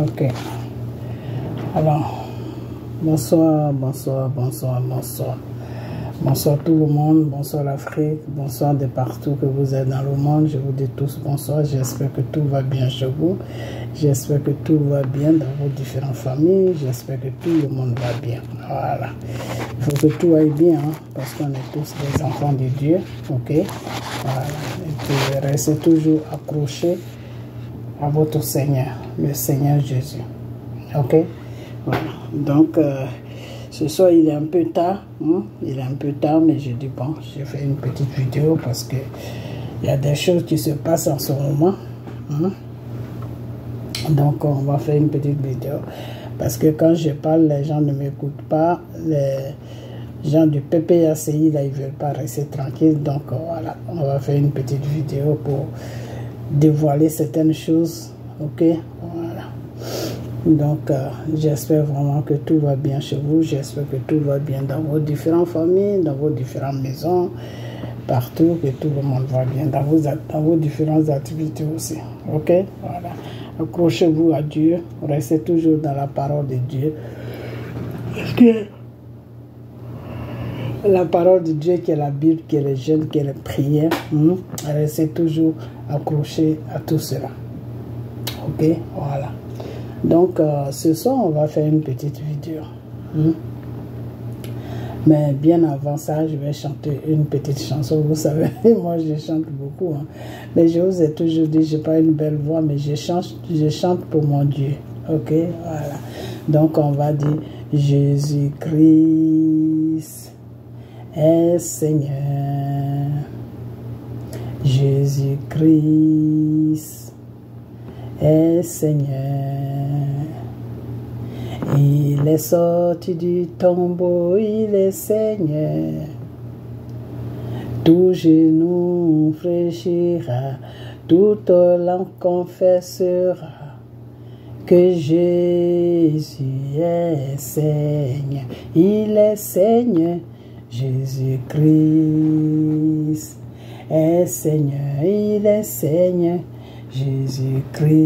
Ok. Alors, bonsoir, bonsoir, bonsoir, bonsoir. Bonsoir tout le monde, bonsoir l'Afrique, bonsoir de partout que vous êtes dans le monde. Je vous dis tous bonsoir, j'espère que tout va bien chez vous. J'espère que tout va bien dans vos différentes familles. J'espère que tout le monde va bien. Voilà. Il faut que tout aille bien, hein, parce qu'on est tous des enfants de Dieu. Ok. Voilà. Et puis restez toujours accrochés à votre Seigneur, le Seigneur Jésus. Ok. Voilà. Donc, ce soir, il est un peu tard. Hein? Il est un peu tard, mais je dis bon, j'ai fait une petite vidéo parce que il y a des choses qui se passent en ce moment. Hein? Donc, on va faire une petite vidéo. Parce que quand je parle, les gens ne m'écoutent pas. Les gens du PPACI, là, ils ne veulent pas rester tranquilles. Donc, voilà, on va faire une petite vidéo pour dévoiler certaines choses. Ok, voilà. Donc, j'espère vraiment que tout va bien chez vous. J'espère que tout va bien dans vos différentes familles, dans vos différentes maisons, partout, que tout le monde va bien, dans vos différentes activités aussi. Ok? Voilà. Accrochez-vous à Dieu. Restez toujours dans la parole de Dieu. Parce que la parole de Dieu, qui est la Bible, qui est le jeûne, qui est la prière, restez toujours accrochés à tout cela. Ok? Voilà. Donc, ce soir, on va faire une petite vidéo. Mais bien avant ça, je vais chanter une petite chanson. Vous savez, moi, je chante beaucoup. Hein. Mais je vous ai toujours dit, je n'ai pas une belle voix, mais je chante pour mon Dieu. Ok? Voilà. Donc, on va dire, Jésus-Christ est Seigneur. Jésus-Christ est Seigneur. Il est sorti du tombeau, il est Seigneur. Tout genou fléchira, toute langue confessera que Jésus est Seigneur. Il est Seigneur, Jésus-Christ est Seigneur, il est Seigneur. Jésus-Christ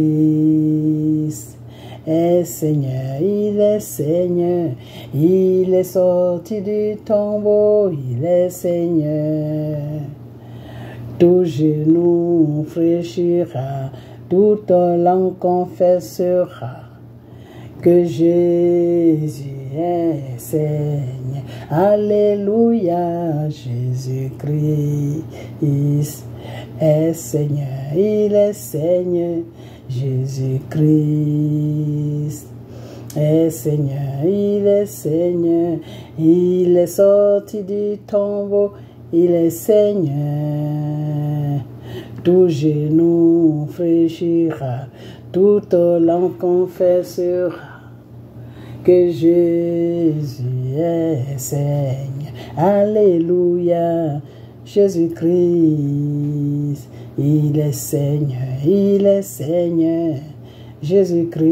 est Seigneur, il est Seigneur, il est sorti du tombeau, il est Seigneur. Tout genou fléchira, toute langue confessera que Jésus est Seigneur. Alléluia, Jésus-Christ est Seigneur, il est Seigneur. Jésus-Christ est Seigneur, il est Seigneur. Il est sorti du tombeau, il est Seigneur. Tout genou fléchira, toute langue confessera que Jésus est Seigneur. Alléluia, Jésus-Christ, il est Seigneur, il est Seigneur. Jésus-Christ,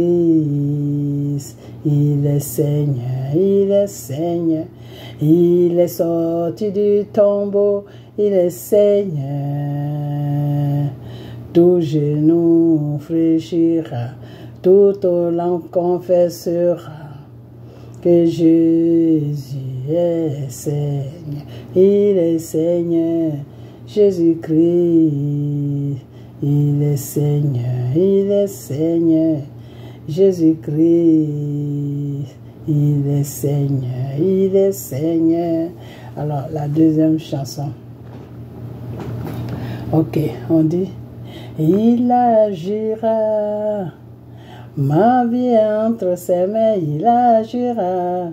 il est Seigneur, il est Seigneur. Il est sorti du tombeau, il est Seigneur. Tout genou fléchira, toute langue confessera que Jésus est Seigneur, il est Seigneur. Jésus-Christ, il est Seigneur, il est Seigneur. Jésus-Christ, il est Seigneur, il est Seigneur. Alors, la deuxième chanson. Ok, on dit, il agira, ma vie est entre ses mains, il agira.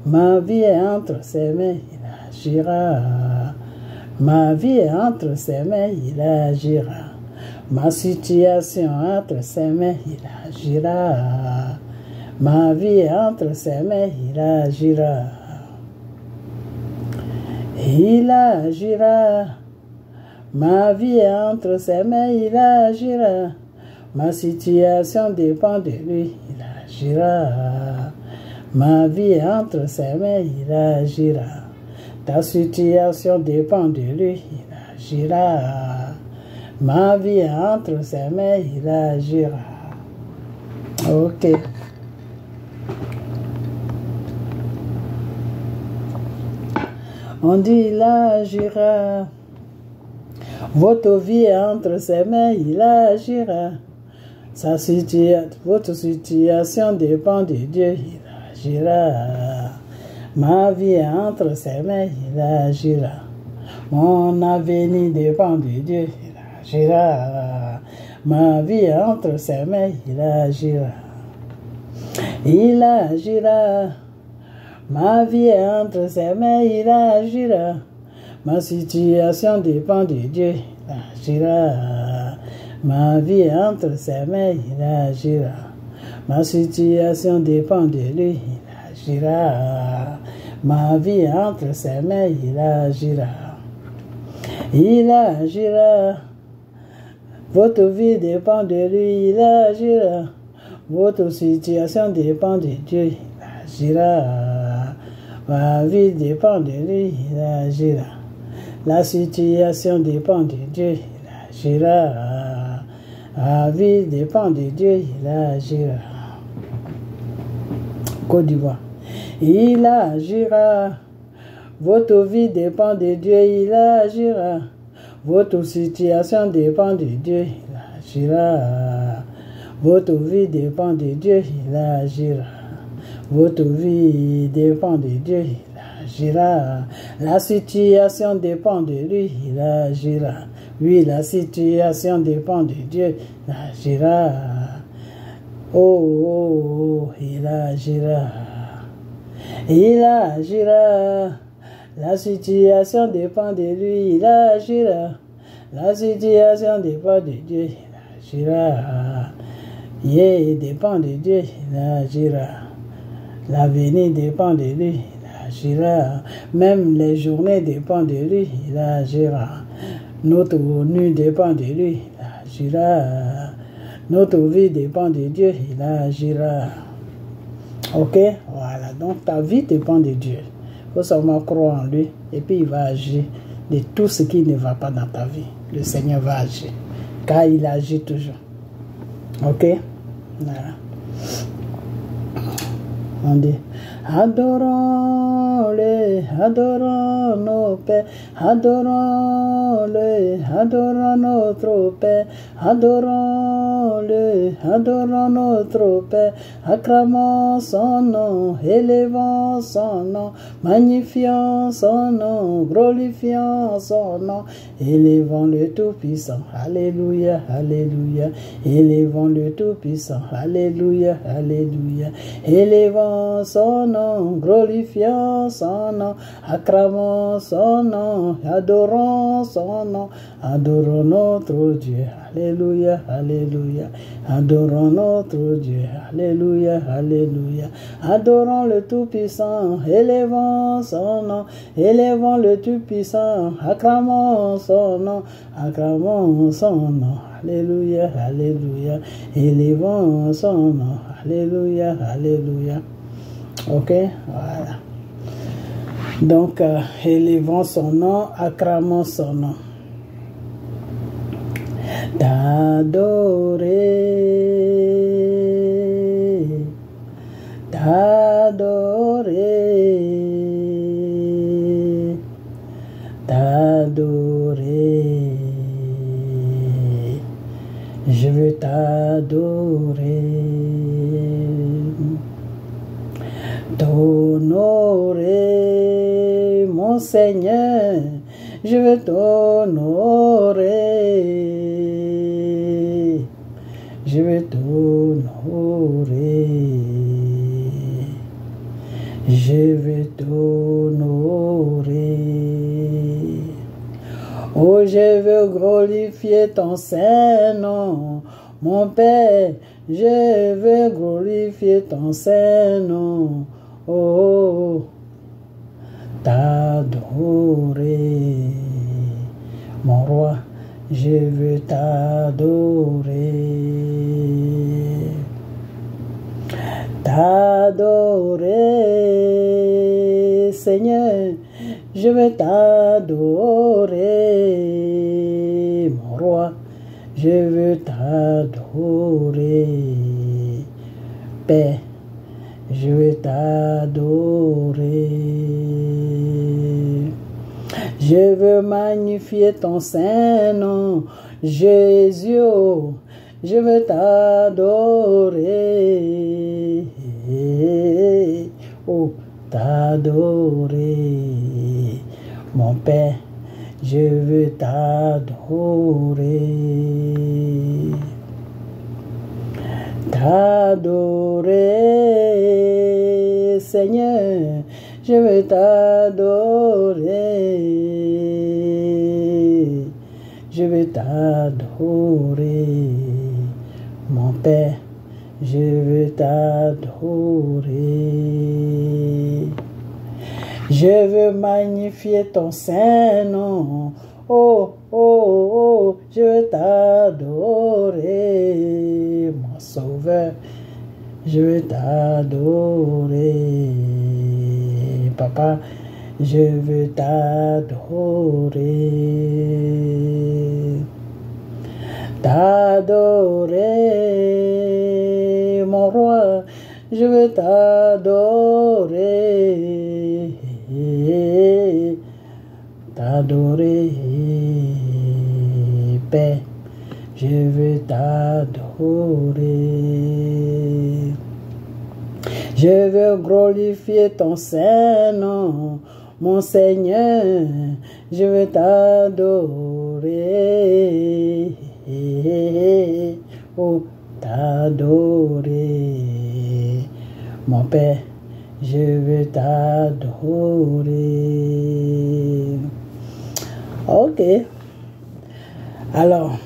Ma vie est entre ses mains, il agira. Ma vie est entre ses mains, il agira. Ma situation entre ses mains, il agira. Ma vie est entre ses mains, il agira. Il agira. Ma vie est entre ses mains, il agira. Ma situation dépend de lui, il agira. Ma vie est entre ses mains, il agira. Ta situation dépend de lui, il agira. Ma vie est entre ses mains, il agira. Ok. On dit il agira. Votre vie est entre ses mains, il agira. Votre situation dépend de Dieu, il agira. Ma vie est entre ses mains, il agira. Mon avenir dépend de Dieu, il agira. Ma vie est entre ses mains, il agira. Il agira. Ma vie est entre ses mains, il agira. Ma situation dépend de Dieu, il agira. Ma vie est entre ses mains, il agira. Ma situation dépend de lui, il agira. Ma vie est entre ses mains, il agira. Il agira. Votre vie dépend de lui, il agira. Votre situation dépend de Dieu, il agira. Ma vie dépend de lui, il agira. La situation dépend de Dieu, il agira. Ma vie dépend de Dieu, il agira. Côte d'Ivoire. Il agira. Votre vie dépend de Dieu, il agira. Votre situation dépend de Dieu, il agira. Votre vie dépend de Dieu, il agira. Votre vie dépend de Dieu, il agira. La situation dépend de lui, il agira. Oui, la situation dépend de Dieu, il agira. Oh, il agira. Il agira. La situation dépend de lui, il agira. La situation dépend de Dieu, il agira. Il dépend de Dieu, il agira. L'avenir dépend de lui, il agira. Même les journées dépendent de lui, il agira. Notre nuit dépend de lui, il agira. Notre vie dépend de Dieu, il agira. Ok? Voilà. Donc ta vie dépend de Dieu. Il faut seulement croire en lui et puis il va agir de tout ce qui ne va pas dans ta vie. Le Seigneur va agir. Car il agit toujours. Ok? Voilà. On dit adorons-le, adorons nos pères, adorons-le, adorons notre Père, adorons-le, adorons notre Père, acclamons son nom, élevons son nom, magnifions son nom, glorifions son nom, élevons le Tout-Puissant, alléluia, alléluia, élevons le Tout-Puissant, alléluia, alléluia, élevons son nom, glorifions son nom, acclamons son nom, adorons son nom, adorons notre Dieu, alléluia, alléluia, adorons notre Dieu, alléluia, alléluia, adorons le Tout-Puissant, élevons son nom, élevons le Tout-Puissant, acclamons son nom, acclamons son nom, alléluia, alléluia, élevons son nom, alléluia, alléluia. Ok, voilà. Donc, élevons son nom, acclamons son nom. T'adorer, t'adorer, t'adorer. Je veux t'adorer. T'honorer, mon Seigneur, je veux t'honorer, je veux t'honorer, je veux t'honorer. Oh, je veux glorifier ton Saint-Nom, mon Père, je veux glorifier ton Saint-Nom. Oh, t'adorer, mon roi, je veux t'adorer, t'adorer, Seigneur, je veux t'adorer, mon roi, je veux t'adorer, Père, je veux t'adorer. Je veux magnifier ton Saint-Nom, Jésus, oh, je veux t'adorer, oh, t'adorer, mon Père, je veux t'adorer, t'adorer, Seigneur, je veux t'adorer, je veux t'adorer, mon Père, je veux t'adorer. Je veux magnifier ton Saint-Nom, oh, oh, oh, je veux t'adorer, mon Sauveur, je veux t'adorer, Papa, je veux t'adorer, t'adorer, mon roi, je veux t'adorer, t'adorer, Père, je veux t'adorer. Je veux glorifier ton Saint-Nom, mon Seigneur, je veux t'adorer, oh, t'adorer, mon Père, je veux t'adorer. Ok, alors,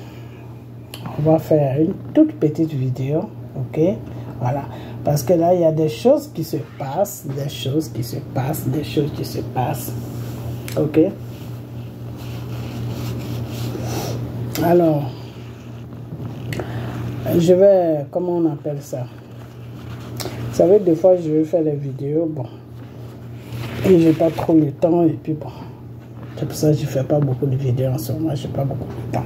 on va faire une toute petite vidéo, ok, voilà. Parce que là, il y a des choses qui se passent, des choses qui se passent, des choses qui se passent. Ok? Alors, je vais, comment on appelle ça? Vous savez, des fois, je vais faire les vidéos, bon. Et j'ai pas trop le temps, et puis bon. C'est pour ça que je fais pas beaucoup de vidéos en ce moment, j'ai pas beaucoup de temps.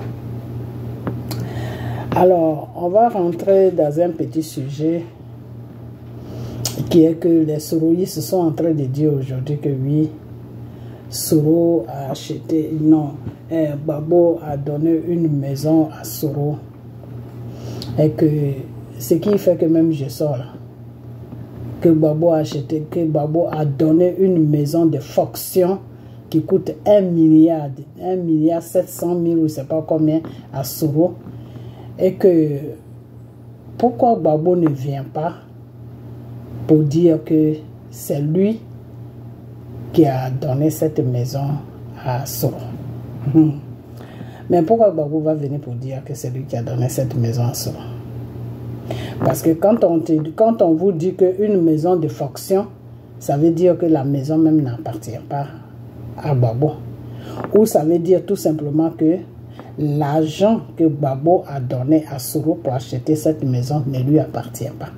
Alors, on va rentrer dans un petit sujet qui est que les Soroistes sont en train de dire aujourd'hui que oui, Soro a acheté, non, Gbagbo a donné une maison à Soro. Et que ce qui fait que même je sors là, que Gbagbo a acheté, que Gbagbo a donné une maison de fonction qui coûte 1 milliard 700 000 ou je ne sais pas combien à Soro. Et que pourquoi Gbagbo ne vient pas pour dire que c'est lui qui a donné cette maison à Soro. Mais pourquoi Gbagbo va venir pour dire que c'est lui qui a donné cette maison à Soro? Parce que quand on vous dit qu'une maison de fonction, ça veut dire que la maison même n'appartient pas à Gbagbo. Ou ça veut dire tout simplement que l'argent que Gbagbo a donné à Soro pour acheter cette maison ne lui appartient pas.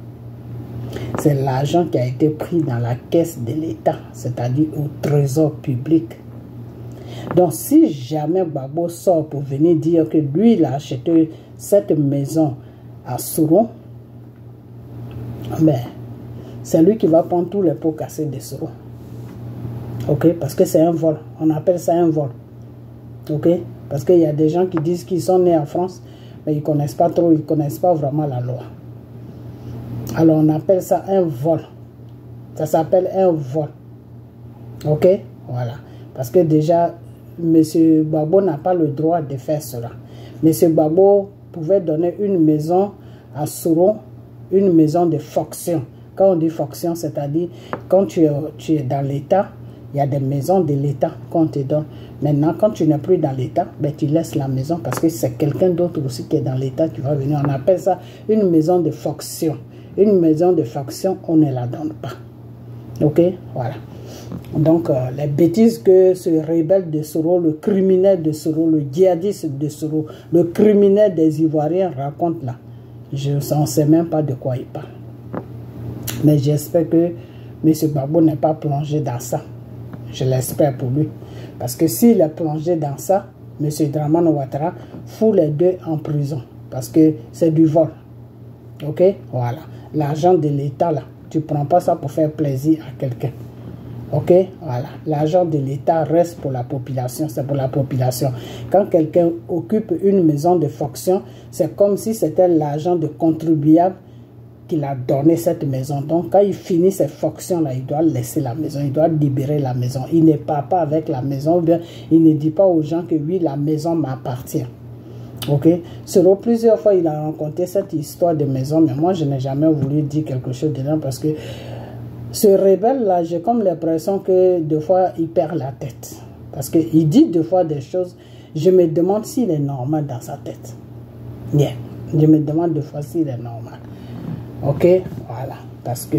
C'est l'argent qui a été pris dans la caisse de l'État, c'est-à-dire au trésor public. Donc, si jamais Gbagbo sort pour venir dire que lui, il a acheté cette maison à Soro, ben, c'est lui qui va prendre tous les pots cassés de Soro. Ok? Parce que c'est un vol. On appelle ça un vol. Ok? Parce qu'il y a des gens qui disent qu'ils sont nés en France, mais ils ne connaissent pas trop, ils ne connaissent pas vraiment la loi. Alors, on appelle ça un vol. Ça s'appelle un vol. Ok? Voilà. Parce que déjà, M. Gbagbo n'a pas le droit de faire cela. M. Gbagbo pouvait donner une maison à Soro, une maison de fonction. Quand on dit fonction, c'est-à-dire quand tu es dans l'État, il y a des maisons de l'État qu'on te donne. Maintenant, quand tu n'es plus dans l'État, ben, tu laisses la maison parce que c'est quelqu'un d'autre aussi qui est dans l'État qui va venir. On appelle ça une maison de fonction. Une maison de fonction, on ne la donne pas. Ok? Voilà. Donc, les bêtises que ce rebelle de Soro, le criminel de Soro, le djihadiste de Soro, le criminel des Ivoiriens raconte là, je ne sais même pas de quoi il parle. Mais j'espère que M. Gbagbo n'est pas plongé dans ça. Je l'espère pour lui. Parce que s'il est plongé dans ça, M. Dramane Ouattara fout les deux en prison. Parce que c'est du vol. Ok? Voilà. l'argent de l'État, là, tu ne prends pas ça pour faire plaisir à quelqu'un. Ok, voilà. L'argent de l'État reste pour la population, c'est pour la population. Quand quelqu'un occupe une maison de fonction, c'est comme si c'était l'argent de contribuable qu'il a donné cette maison. Donc, quand il finit ses fonctions-là, il doit laisser la maison, il doit libérer la maison. Il ne part pas avec la maison, bien, il ne dit pas aux gens que oui, la maison m'appartient. Ok, selon plusieurs fois, il a rencontré cette histoire de maison, mais moi, je n'ai jamais voulu dire quelque chose dedans parce que ce rebelle-là, j'ai comme l'impression que des fois, il perd la tête. Parce qu'il dit des fois des choses, je me demande s'il est normal dans sa tête. Yeah. Je me demande des fois s'il est normal. Ok, voilà. Parce que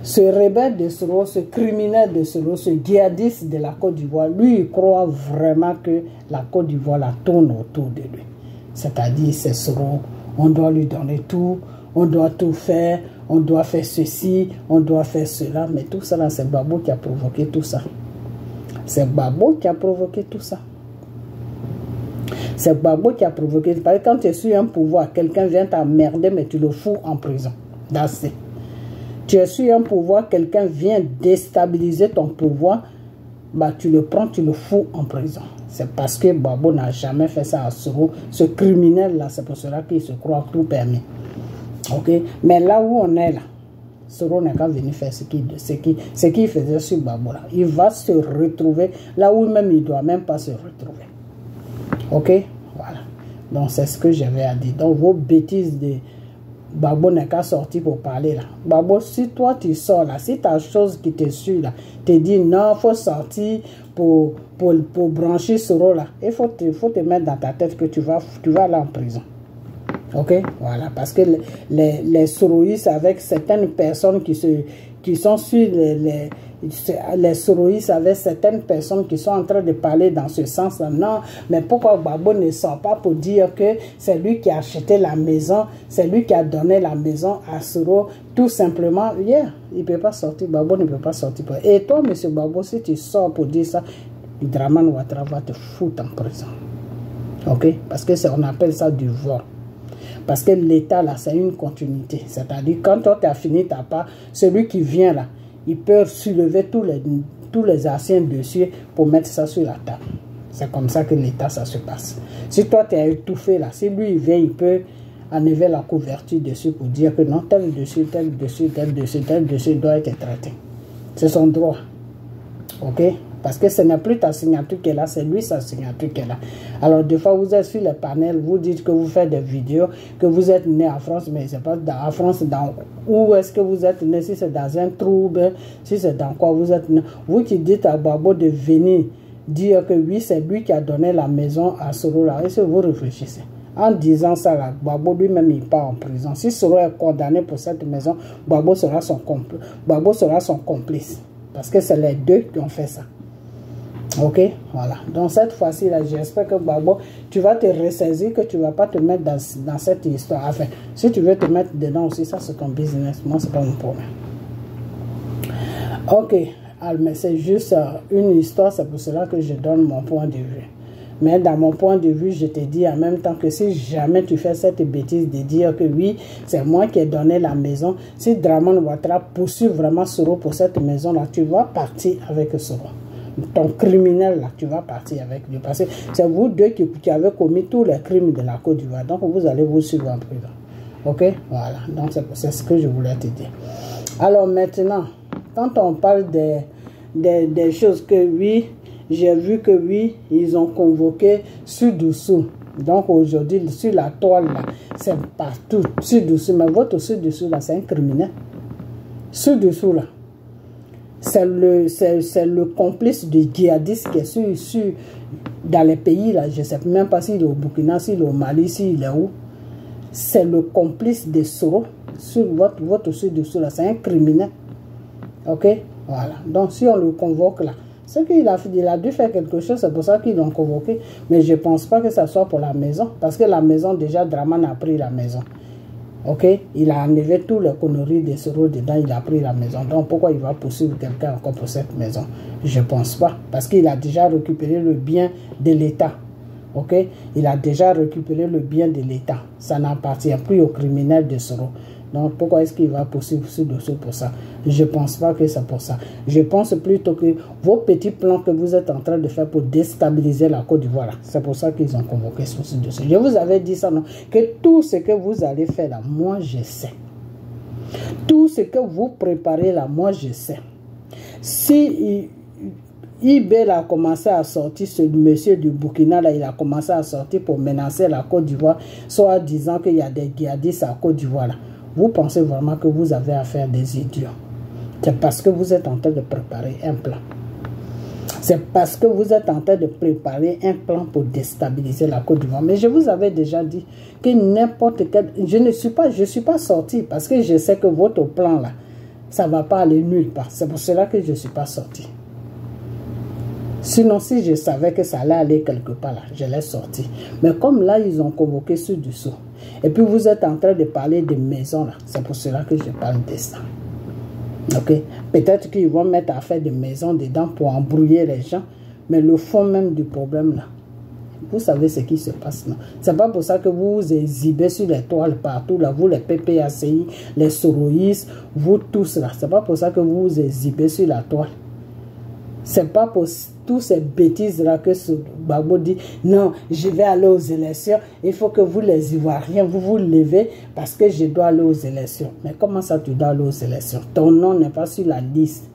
ce rebelle de Soro, ce criminel de Soro, ce djihadiste de la Côte d'Ivoire, lui, il croit vraiment que la Côte d'Ivoire la tourne autour de lui. C'est-à-dire, c'est Soro, on doit lui donner tout, on doit tout faire, on doit faire ceci, on doit faire cela. Mais tout ça, c'est Gbagbo qui a provoqué tout ça. C'est Gbagbo qui a provoqué tout ça. C'est Gbagbo qui a provoqué. Parce que quand tu es sur un pouvoir, quelqu'un vient t'emmerder, mais tu le fous en prison. That's it. Tu es sur un pouvoir, quelqu'un vient déstabiliser ton pouvoir, bah, tu le prends, tu le fous en prison. C'est parce que Gbagbo n'a jamais fait ça à Soro. Ce criminel-là, c'est pour cela qu'il se croit tout permis. Ok, mais là où on est là, Soro n'est qu'à venir faire ce qu'il faisait sur Gbagbo là. Il va se retrouver là où même il ne doit même pas se retrouver. Ok, voilà. Donc c'est ce que j'avais à dire. Donc vos bêtises de Gbagbo n'est qu'à sortir pour parler là. Gbagbo, si toi tu sors là, si ta chose qui te suit là, te dit non, il faut sortir pour brancher Soro là, il faut te mettre dans ta tête que tu vas aller en prison. Ok, voilà, parce que les soroïstes avec certaines personnes qui sont sur les soroïstes avec certaines personnes qui sont en train de parler dans ce sens-là. Non, mais pourquoi Gbagbo ne sort pas pour dire que c'est lui qui a acheté la maison, c'est lui qui a donné la maison à Soro, tout simplement, yeah, il ne peut pas sortir, Gbagbo ne peut pas sortir. Et toi, monsieur Gbagbo, si tu sors pour dire ça, Dramane Ouattara va te foutre en prison. Ok, parce que on appelle ça du vol. Parce que l'État, là, c'est une continuité. C'est-à-dire, quand toi, tu as fini ta part, celui qui vient là, il peut soulever tous les anciens dessus pour mettre ça sur la table. C'est comme ça que l'État, ça se passe. Si toi, tu as étouffé là, si lui, il vient, il peut enlever la couverture dessus pour dire que non, tel dessus, tel dessus, tel dessus, tel dessus doit être traité. C'est son droit. Ok? Parce que ce n'est plus ta signature qui est là, c'est lui sa signature qui est là. Alors, des fois, vous êtes sur le panel, vous dites que vous faites des vidéos, que vous êtes né en France, mais c'est pas en France, où est-ce que vous êtes né, si c'est dans un trouble, si c'est dans quoi vous êtes né. Vous qui dites à Gbagbo de venir dire que oui, c'est lui qui a donné la maison à Soro là, est-ce que vous réfléchissez? En disant ça, là, Gbagbo lui-même, il part en prison. Si Soro est condamné pour cette maison, Gbagbo sera son complice. Parce que c'est les deux qui ont fait ça. Ok, voilà. Donc cette fois-ci, là, j'espère que Gbagbo, tu vas te ressaisir, que tu ne vas pas te mettre dans cette histoire. Enfin, si tu veux te mettre dedans aussi, ça c'est ton business. Moi, c'est pas mon problème. Ok, mais c'est juste une histoire, c'est pour cela que je donne mon point de vue. Mais dans mon point de vue, je te dis en même temps que si jamais tu fais cette bêtise de dire que oui, c'est moi qui ai donné la maison, si Dramane Ouattara poursuit vraiment Soro pour cette maison-là, tu vas partir avec Soro. Ton criminel là, tu vas partir avec lui. Parce que c'est vous deux qui avez commis tous les crimes de la Côte d'Ivoire. Donc vous allez vous suivre en prison. Ok, voilà. Donc c'est ce que je voulais te dire. Alors maintenant, quand on parle des choses que oui, j'ai vu que oui, ils ont convoqué Sud-Dessous. Donc aujourd'hui, sur la toile là, c'est partout. Sud-Dessous, mais votre Sud-Dessous là, c'est un criminel. Sud-Dessous là, c'est le complice du djihadiste qui est sur dans les pays là. Je ne sais même pas s'il est au Burkina, s'il est au Mali, s'il est où. C'est le complice de Soro. Sur votre Sud-Dessous là, c'est un criminel. Ok, voilà. Donc si on le convoque là, c'est qu'il a dû faire quelque chose, c'est pour ça qu'ils l'ont convoqué. Mais je ne pense pas que ça soit pour la maison. Parce que la maison, déjà, Dramane a pris la maison. Ok, il a enlevé tous les conneries de Soro dedans, il a pris la maison. Donc pourquoi il va poursuivre quelqu'un encore pour cette maison? Je ne pense pas. Parce qu'il a déjà récupéré le bien de l'État. Ok, il a déjà récupéré le bien de l'État. Ça n'appartient plus aux criminels de Soro. Donc, pourquoi est-ce qu'il va poursuivre ce dossier pour ça? Je ne pense pas que c'est pour ça. Je pense plutôt que vos petits plans que vous êtes en train de faire pour déstabiliser la Côte d'Ivoire, c'est pour ça qu'ils ont convoqué sur ce dossier. Je vous avais dit ça, non? Que tout ce que vous allez faire là, moi je sais. Tout ce que vous préparez là, moi je sais. Si IBEL a commencé à sortir, ce monsieur du Burkina là, il a commencé à sortir pour menacer la Côte d'Ivoire, soit disant qu'il y a des djihadistes à la Côte d'Ivoire là. Vous pensez vraiment que vous avez affaire à des idiots. C'est parce que vous êtes en train de préparer un plan. C'est parce que vous êtes en train de préparer un plan pour déstabiliser la Côte d'Ivoire. Mais je vous avais déjà dit que n'importe quel... Je ne suis pas sorti parce que je sais que votre plan là, ça ne va pas aller nulle part. C'est pour cela que je ne suis pas sorti. Sinon, si je savais que ça allait aller quelque part là, je l'ai sorti. Mais comme là, ils ont convoqué ceux du sceau. Et puis vous êtes en train de parler de maisons là. C'est pour cela que je parle de ça. Ok? Peut-être qu'ils vont mettre à faire des maisons dedans pour embrouiller les gens. Mais le fond même du problème là, vous savez ce qui se passe là. C'est pas pour ça que vous vous exhibez sur les toiles partout là. Vous les PPACI, les soroïstes, vous tous là. C'est pas pour ça que vous vous exhibez sur la toile. C'est pas pour toutes ces bêtises-là que ce Gbagbo dit, non, je vais aller aux élections, il faut que vous les Ivoiriens, vous vous levez parce que je dois aller aux élections. Mais comment ça tu dois aller aux élections? Ton nom n'est pas sur la liste.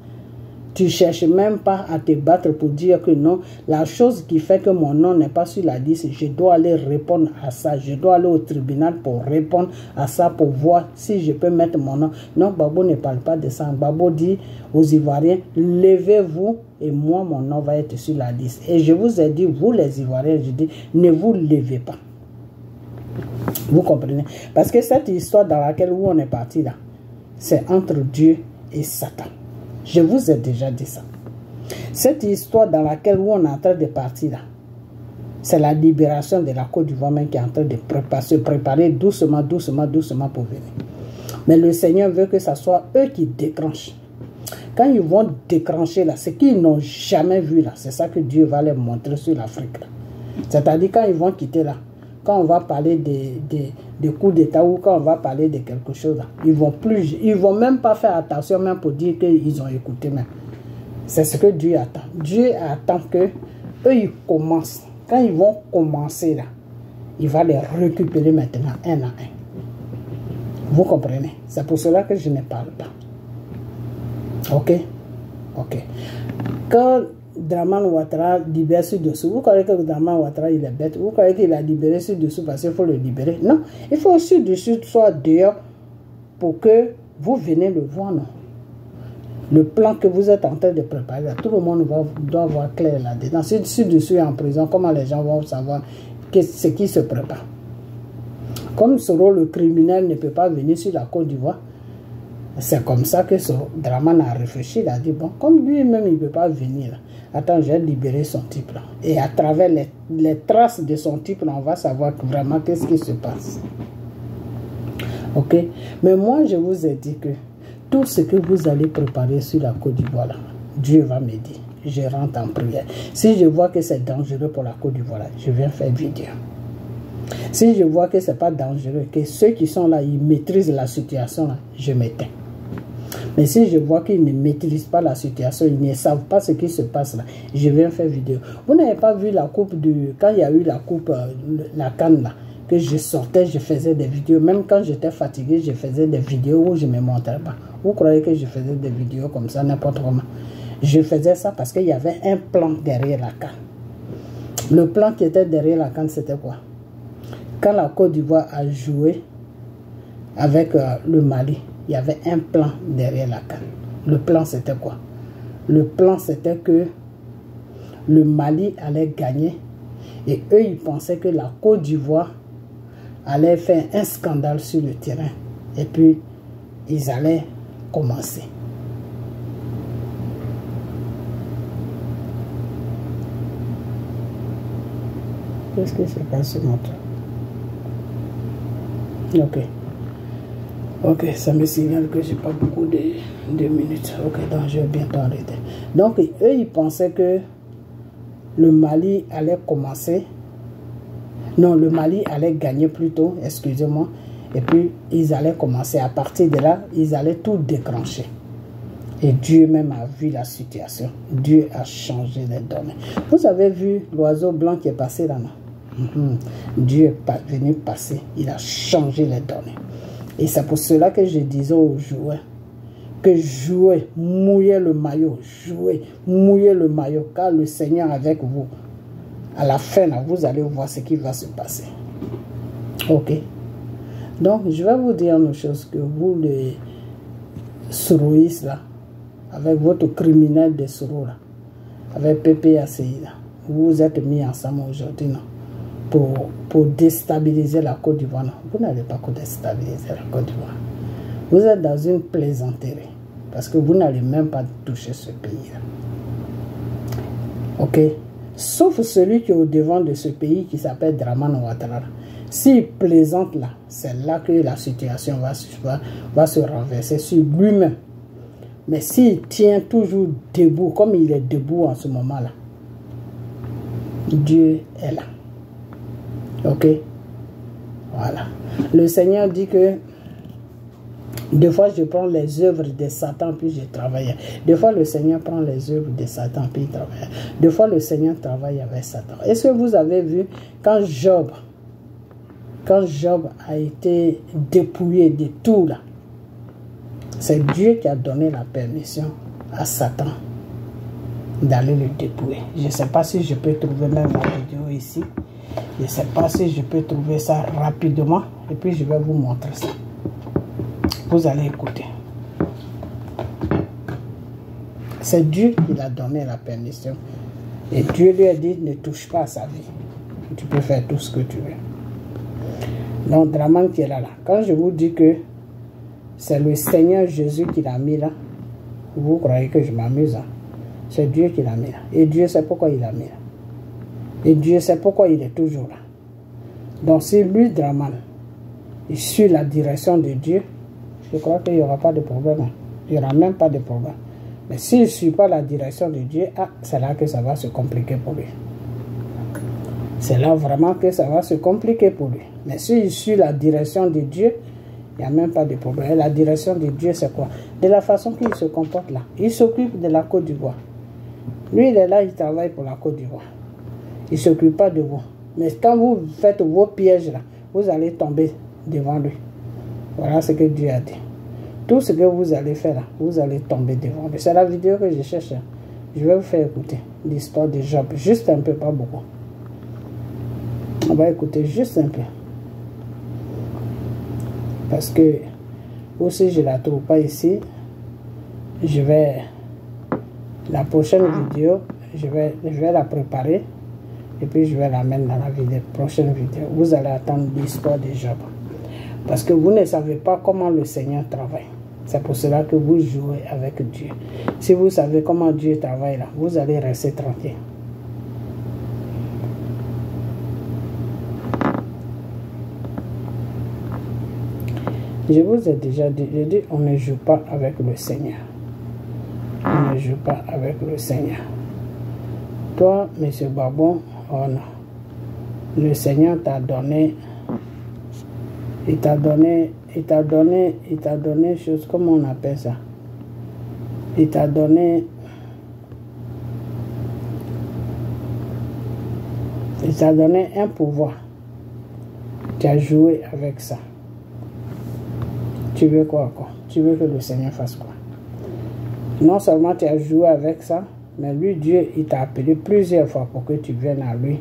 Tu ne cherches même pas à te battre pour dire que non, la chose qui fait que mon nom n'est pas sur la liste, je dois aller répondre à ça. Je dois aller au tribunal pour répondre à ça, pour voir si je peux mettre mon nom. Non, Gbagbo ne parle pas de ça. Gbagbo dit aux Ivoiriens, levez-vous et moi, mon nom va être sur la liste. Et je vous ai dit, vous les Ivoiriens, je dis, ne vous levez pas. Vous comprenez? Parce que cette histoire dans laquelle on est parti là, c'est entre Dieu et Satan. Je vous ai déjà dit ça. Cette histoire dans laquelle on est en train de partir là, c'est la libération de la Côte d'Ivoire qui est en train de se préparer doucement, doucement, doucement pour venir. Mais le Seigneur veut que ce soit eux qui déclenchent. Quand ils vont déclencher là, ce qu'ils n'ont jamais vu là, c'est ça que Dieu va leur montrer sur l'Afrique là. C'est-à-dire quand ils vont quitter là, quand on va parler des coups d'État ou quand on va parler de quelque chose, là, ils vont même pas faire attention même pour dire qu'ils ont écouté même. C'est ce que Dieu attend. Dieu attend que eux ils commencent. Quand ils vont commencer là, il va les récupérer maintenant un à un. Vous comprenez? C'est pour cela que je ne parle pas. Ok? Ok. Quand Dramane Ouattara libère ce dessous, vous croyez que Dramane Ouattara il est bête? Vous croyez qu'il a libéré ce dessous parce qu'il faut le libérer? Non, il faut aussi dessus soit dehors pour que vous venez le voir, non? Le plan que vous êtes en train de préparer, là, tout le monde doit voir clair là-dedans. Si dessus est en prison, comment les gens vont savoir ce qui se prépare? Comme Soro, le criminel, ne peut pas venir sur la Côte d'Ivoire, c'est comme ça que Dramane a réfléchi. Il a dit, bon, comme lui-même, il ne peut pas venir. Attends, j'ai libéré son type là. Et à travers les traces de son type là, on va savoir vraiment qu'est-ce qui se passe. Ok? Mais moi, je vous ai dit que tout ce que vous allez préparer sur la Côte d'Ivoire là, Dieu va m'aider. Je rentre en prière. Si je vois que c'est dangereux pour la Côte d'Ivoire, je viens faire vidéo. Si je vois que ce n'est pas dangereux, que ceux qui sont là, ils maîtrisent la situation là, je m'éteins. Mais si je vois qu'ils ne maîtrisent pas la situation, ils ne savent pas ce qui se passe là, je viens faire vidéo. Vous n'avez pas vu la coupe quand il y a eu la coupe, la canne là, que je sortais, je faisais des vidéos. Même quand j'étais fatigué, je faisais des vidéos où je ne me montrais pas. Vous croyez que je faisais des vidéos comme ça, n'importe comment? Je faisais ça parce qu'il y avait un plan derrière la canne. Le plan qui était derrière la canne, c'était quoi? Quand la Côte d'Ivoire a joué avec le Mali, il y avait un plan derrière la canne. Le plan, c'était quoi? Le plan, c'était que le Mali allait gagner et eux, ils pensaient que la Côte d'Ivoire allait faire un scandale sur le terrain. Et puis, ils allaient commencer. Qu'est-ce qui se passe sur notre... Ok. Ok, ça me signale que j'ai pas beaucoup de minutes. Ok, donc je vais bientôt arrêter. Donc, eux, ils pensaient que le Mali allait commencer Non, le Mali allait gagner plutôt, excusez-moi. Et puis, ils allaient commencer. À partir de là, ils allaient tout déclencher. Et Dieu même a vu la situation. Dieu a changé les données. Vous avez vu l'oiseau blanc qui est passé là, non? Dieu est venu passer. Il a changé les données. Et c'est pour cela que je disais aux joueurs que jouez, mouillez le maillot, jouez, mouillez le maillot, car le Seigneur est avec vous. À la fin, là, vous allez voir ce qui va se passer. Ok? Donc, je vais vous dire une chose, que vous, les sourouistes, là, avec votre criminel de Sourou, là, avec PPACI, là, vous êtes mis ensemble aujourd'hui, non? Pour déstabiliser la Côte d'Ivoire. Vous n'allez pas déstabiliser la Côte d'Ivoire. Vous êtes dans une plaisanterie. Parce que vous n'allez même pas toucher ce pays-là. Ok? Sauf celui qui est au devant de ce pays qui s'appelle Dramane Ouattara. S'il plaisante là, c'est là que la situation va se renverser sur lui-même. Mais s'il tient toujours debout, comme il est debout en ce moment-là, Dieu est là. Ok? Voilà. Le Seigneur dit que des fois, je prends les œuvres de Satan, puis je travaille. Des fois, le Seigneur prend les œuvres de Satan, puis il travaille. Des fois, le Seigneur travaille avec Satan. Est-ce que vous avez vu, quand Job a été dépouillé de tout, là, c'est Dieu qui a donné la permission à Satan d'aller le dépouiller. Je ne sais pas si je peux trouver même la vidéo ici. Je ne sais pas si je peux trouver ça rapidement. Et puis, je vais vous montrer ça. Vous allez écouter. C'est Dieu qui l'a donné la permission. Et Dieu lui a dit, ne touche pas à sa vie. Tu peux faire tout ce que tu veux. Donc, Dramane qui est là. Quand je vous dis que c'est le Seigneur Jésus qui l'a mis là, vous croyez que je m'amuse, hein? C'est Dieu qui l'a mis là. Et Dieu sait pourquoi il l'a mis là. Et Dieu sait pourquoi il est toujours là. Donc, si lui, Dramane, il suit la direction de Dieu, je crois qu'il n'y aura pas de problème. Il n'y aura même pas de problème. Mais s'il ne suit pas la direction de Dieu, c'est là que ça va se compliquer pour lui. C'est là vraiment que ça va se compliquer pour lui. Mais s'il suit la direction de Dieu, il n'y a même pas de problème. Et la direction de Dieu, c'est quoi? De la façon qu'il se comporte là. Il s'occupe de la Côte d'Ivoire. Lui, il est là, il travaille pour la Côte d'Ivoire. Il ne s'occupe pas de vous. Mais quand vous faites vos pièges là, vous allez tomber devant lui. Voilà ce que Dieu a dit. Tout ce que vous allez faire là, vous allez tomber devant lui. C'est la vidéo que je cherche. Je vais vous faire écouter l'histoire de Job. Juste un peu, pas beaucoup. On va écouter juste un peu. Parce que aussi je ne la trouve pas ici. Je vais... La prochaine vidéo, je vais la préparer. Et puis je vais la mettre dans la prochaine vidéo. Vous allez attendre l'histoire de Job. Parce que vous ne savez pas comment le Seigneur travaille. C'est pour cela que vous jouez avec Dieu. Si vous savez comment Dieu travaille là, vous allez rester tranquille. Je vous ai déjà dit, on ne joue pas avec le Seigneur. On ne joue pas avec le Seigneur. Toi, M. Babon, oh non. Le Seigneur t'a donné... Il t'a donné chose, comment on appelle ça? Il t'a donné un pouvoir. Tu as joué avec ça. Tu veux quoi encore? Tu veux que le Seigneur fasse quoi? Non seulement tu as joué avec ça, mais lui, Dieu, il t'a appelé plusieurs fois pour que tu viennes à lui,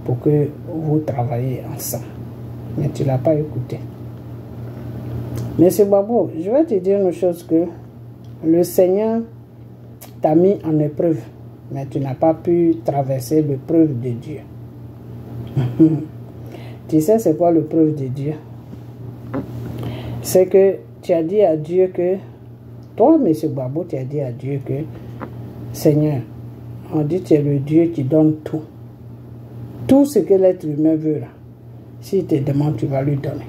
pour que vous travaillez ensemble. Mais tu ne l'as pas écouté. Mais c'est Babo, je vais te dire une chose, que le Seigneur t'a mis en épreuve, mais tu n'as pas pu traverser l'épreuve de Dieu. Tu sais c'est quoi l'épreuve de Dieu? C'est que tu as dit à Dieu que, toi, M. Babo, tu as dit à Dieu que, Seigneur, on dit que tu es le Dieu qui donne tout. Tout ce que l'être humain veut là. S'il te demande, tu vas lui donner.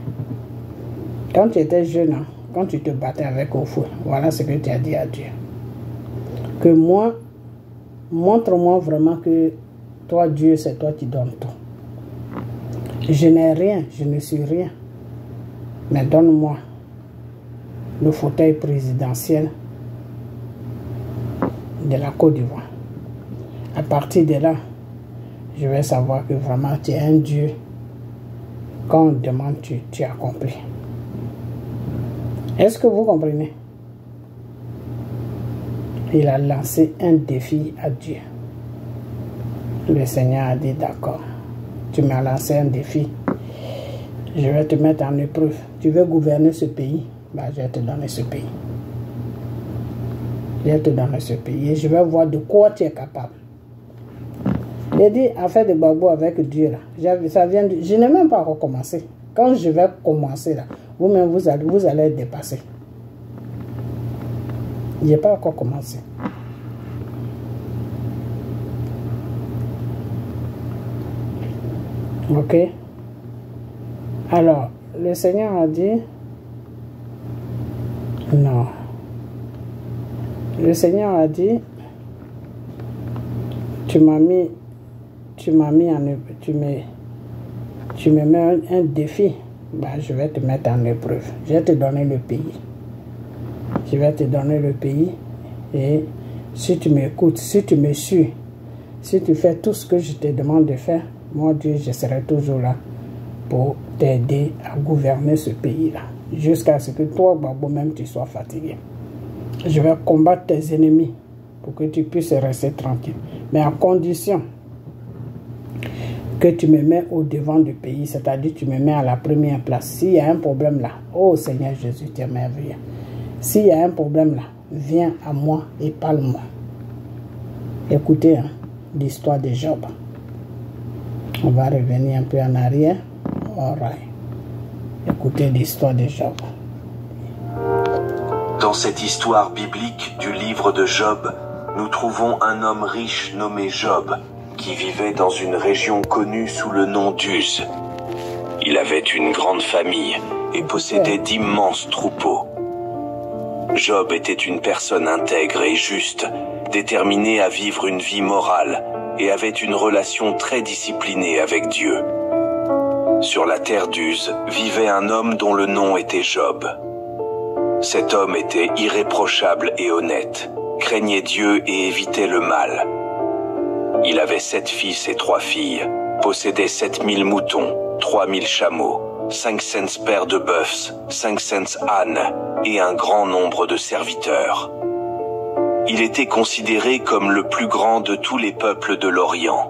Quand tu étais jeune, hein, quand tu te battais avec au feu, voilà ce que tu as dit à Dieu. Que moi, montre-moi vraiment que toi, Dieu, c'est toi qui donnes tout. Je n'ai rien, je ne suis rien. Mais donne-moi le fauteuil présidentiel de la Côte d'Ivoire. À partir de là, je vais savoir que vraiment tu es un Dieu. Quand on demande, tu accomplis. Est-ce que vous comprenez? Il a lancé un défi à Dieu. Le Seigneur a dit, d'accord, tu m'as lancé un défi. Je vais te mettre en épreuve. Tu veux gouverner ce pays? Ben, je vais te donner ce pays. Je vais te donner ce pays et je vais voir de quoi tu es capable. J'ai dit, affaire de Gbagbo avec Dieu, là, ça vient de, je n'ai même pas encore commencé. Quand je vais commencer, là, vous-même, vous allez être dépassé. Je n'ai pas encore commencé. Ok? Alors, le Seigneur a dit, non. Le Seigneur a dit, tu me mets un défi, bah, je vais te mettre en épreuve. Je vais te donner le pays. Je vais te donner le pays et si tu m'écoutes, si tu me suis, si tu fais tout ce que je te demande de faire, moi Dieu, je serai toujours là pour t'aider à gouverner ce pays-là. Jusqu'à ce que toi, Gbagbo, même tu sois fatigué. Je vais combattre tes ennemis pour que tu puisses rester tranquille. Mais à condition que tu me mets au devant du pays, c'est-à-dire tu me mets à la première place. S'il y a un problème là, oh Seigneur Jésus, tu es merveilleux. S'il y a un problème là, viens à moi et parle-moi. Écoutez hein, l'histoire de Job. On va revenir un peu en arrière. Alright. Écoutez l'histoire de Job. Dans cette histoire biblique du livre de Job, nous trouvons un homme riche nommé Job, qui vivait dans une région connue sous le nom d'Uz. Il avait une grande famille et possédait d'immenses troupeaux. Job était une personne intègre et juste, déterminée à vivre une vie morale et avait une relation très disciplinée avec Dieu. Sur la terre d'Uz vivait un homme dont le nom était Job. Cet homme était irréprochable et honnête, craignait Dieu et évitait le mal. Il avait 7 fils et 3 filles, possédait 7000 moutons, 3000 chameaux, 500 paires de bœufs, 500 ânes et un grand nombre de serviteurs. Il était considéré comme le plus grand de tous les peuples de l'Orient.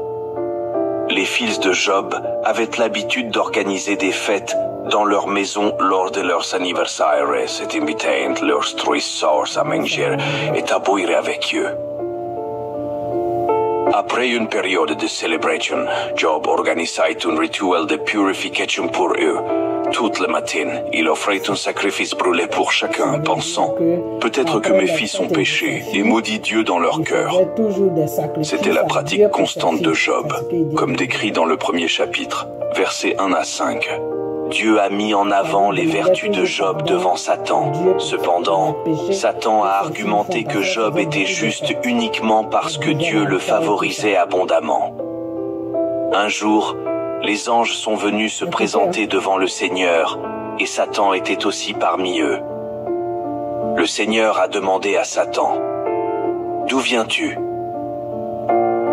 Les fils de Job avaient l'habitude d'organiser des fêtes dans leur maison lors de leurs anniversaires et invitaient leurs 3 sœurs à manger et à boire avec eux. Après une période de célébration, Job organisait un rituel de purification pour eux. Toute le matin, il offrait un sacrifice brûlé pour chacun, pensant « Peut-être que mes fils ont péché et maudit Dieu dans leur cœur. » C'était la pratique constante de Job, comme décrit dans le premier chapitre, versets 1 à 5. Dieu a mis en avant les vertus de Job devant Satan. Cependant, Satan a argumenté que Job était juste uniquement parce que Dieu le favorisait abondamment. Un jour, les anges sont venus se présenter devant le Seigneur, et Satan était aussi parmi eux. Le Seigneur a demandé à Satan, « D'où viens-tu »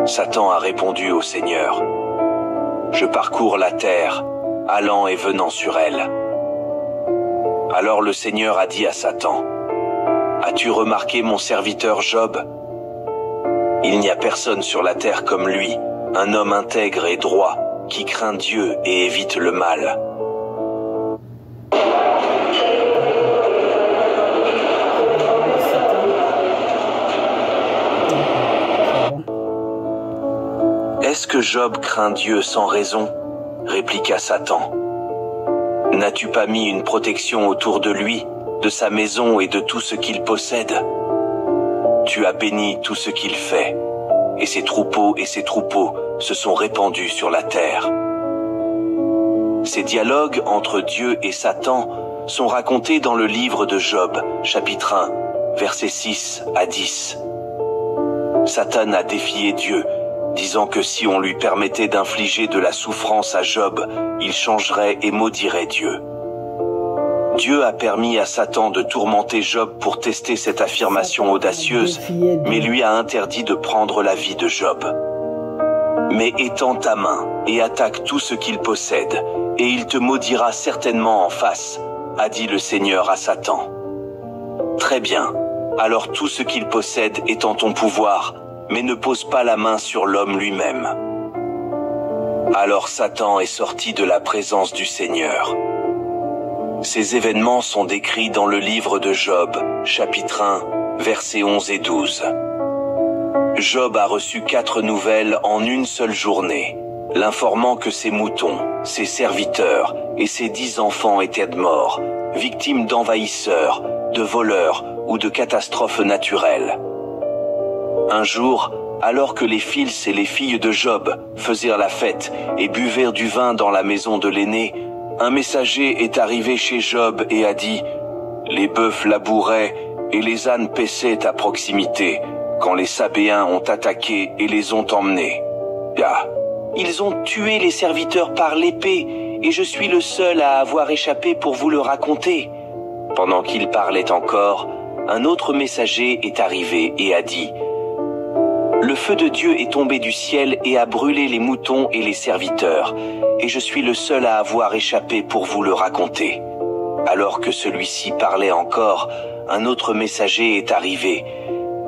Satan a répondu au Seigneur, « Je parcours la terre, allant et venant sur elle. » Alors le Seigneur a dit à Satan, « As-tu remarqué mon serviteur Job ? Il n'y a personne sur la terre comme lui, un homme intègre et droit, qui craint Dieu et évite le mal. » Est-ce que Job craint Dieu sans raison ? Répliqua Satan. N'as-tu pas mis une protection autour de lui, de sa maison et de tout ce qu'il possède ? Tu as béni tout ce qu'il fait, et ses troupeaux se sont répandus sur la terre. Ces dialogues entre Dieu et Satan sont racontés dans le livre de Job, chapitre 1, versets 6 à 10. Satan a défié Dieu disant que si on lui permettait d'infliger de la souffrance à Job, il changerait et maudirait Dieu. Dieu a permis à Satan de tourmenter Job pour tester cette affirmation audacieuse, mais lui a interdit de prendre la vie de Job. Mais étends ta main et attaque tout ce qu'il possède, et il te maudira certainement en face, a dit le Seigneur à Satan. Très bien, alors tout ce qu'il possède est en ton pouvoir, mais ne pose pas la main sur l'homme lui-même. Alors Satan est sorti de la présence du Seigneur. Ces événements sont décrits dans le livre de Job, chapitre 1, versets 11 et 12. Job a reçu 4 nouvelles en une seule journée, l'informant que ses moutons, ses serviteurs et ses 10 enfants étaient morts, victimes d'envahisseurs, de voleurs ou de catastrophes naturelles. Un jour, alors que les fils et les filles de Job faisaient la fête et buvaient du vin dans la maison de l'aîné, un messager est arrivé chez Job et a dit « Les bœufs labouraient et les ânes paissaient à proximité, quand les Sabéens ont attaqué et les ont emmenés. Ah, ils ont tué les serviteurs par l'épée, et je suis le seul à avoir échappé pour vous le raconter. » Pendant qu'il parlait encore, un autre messager est arrivé et a dit « Le feu de Dieu est tombé du ciel et a brûlé les moutons et les serviteurs, et je suis le seul à avoir échappé pour vous le raconter. » Alors que celui-ci parlait encore, un autre messager est arrivé.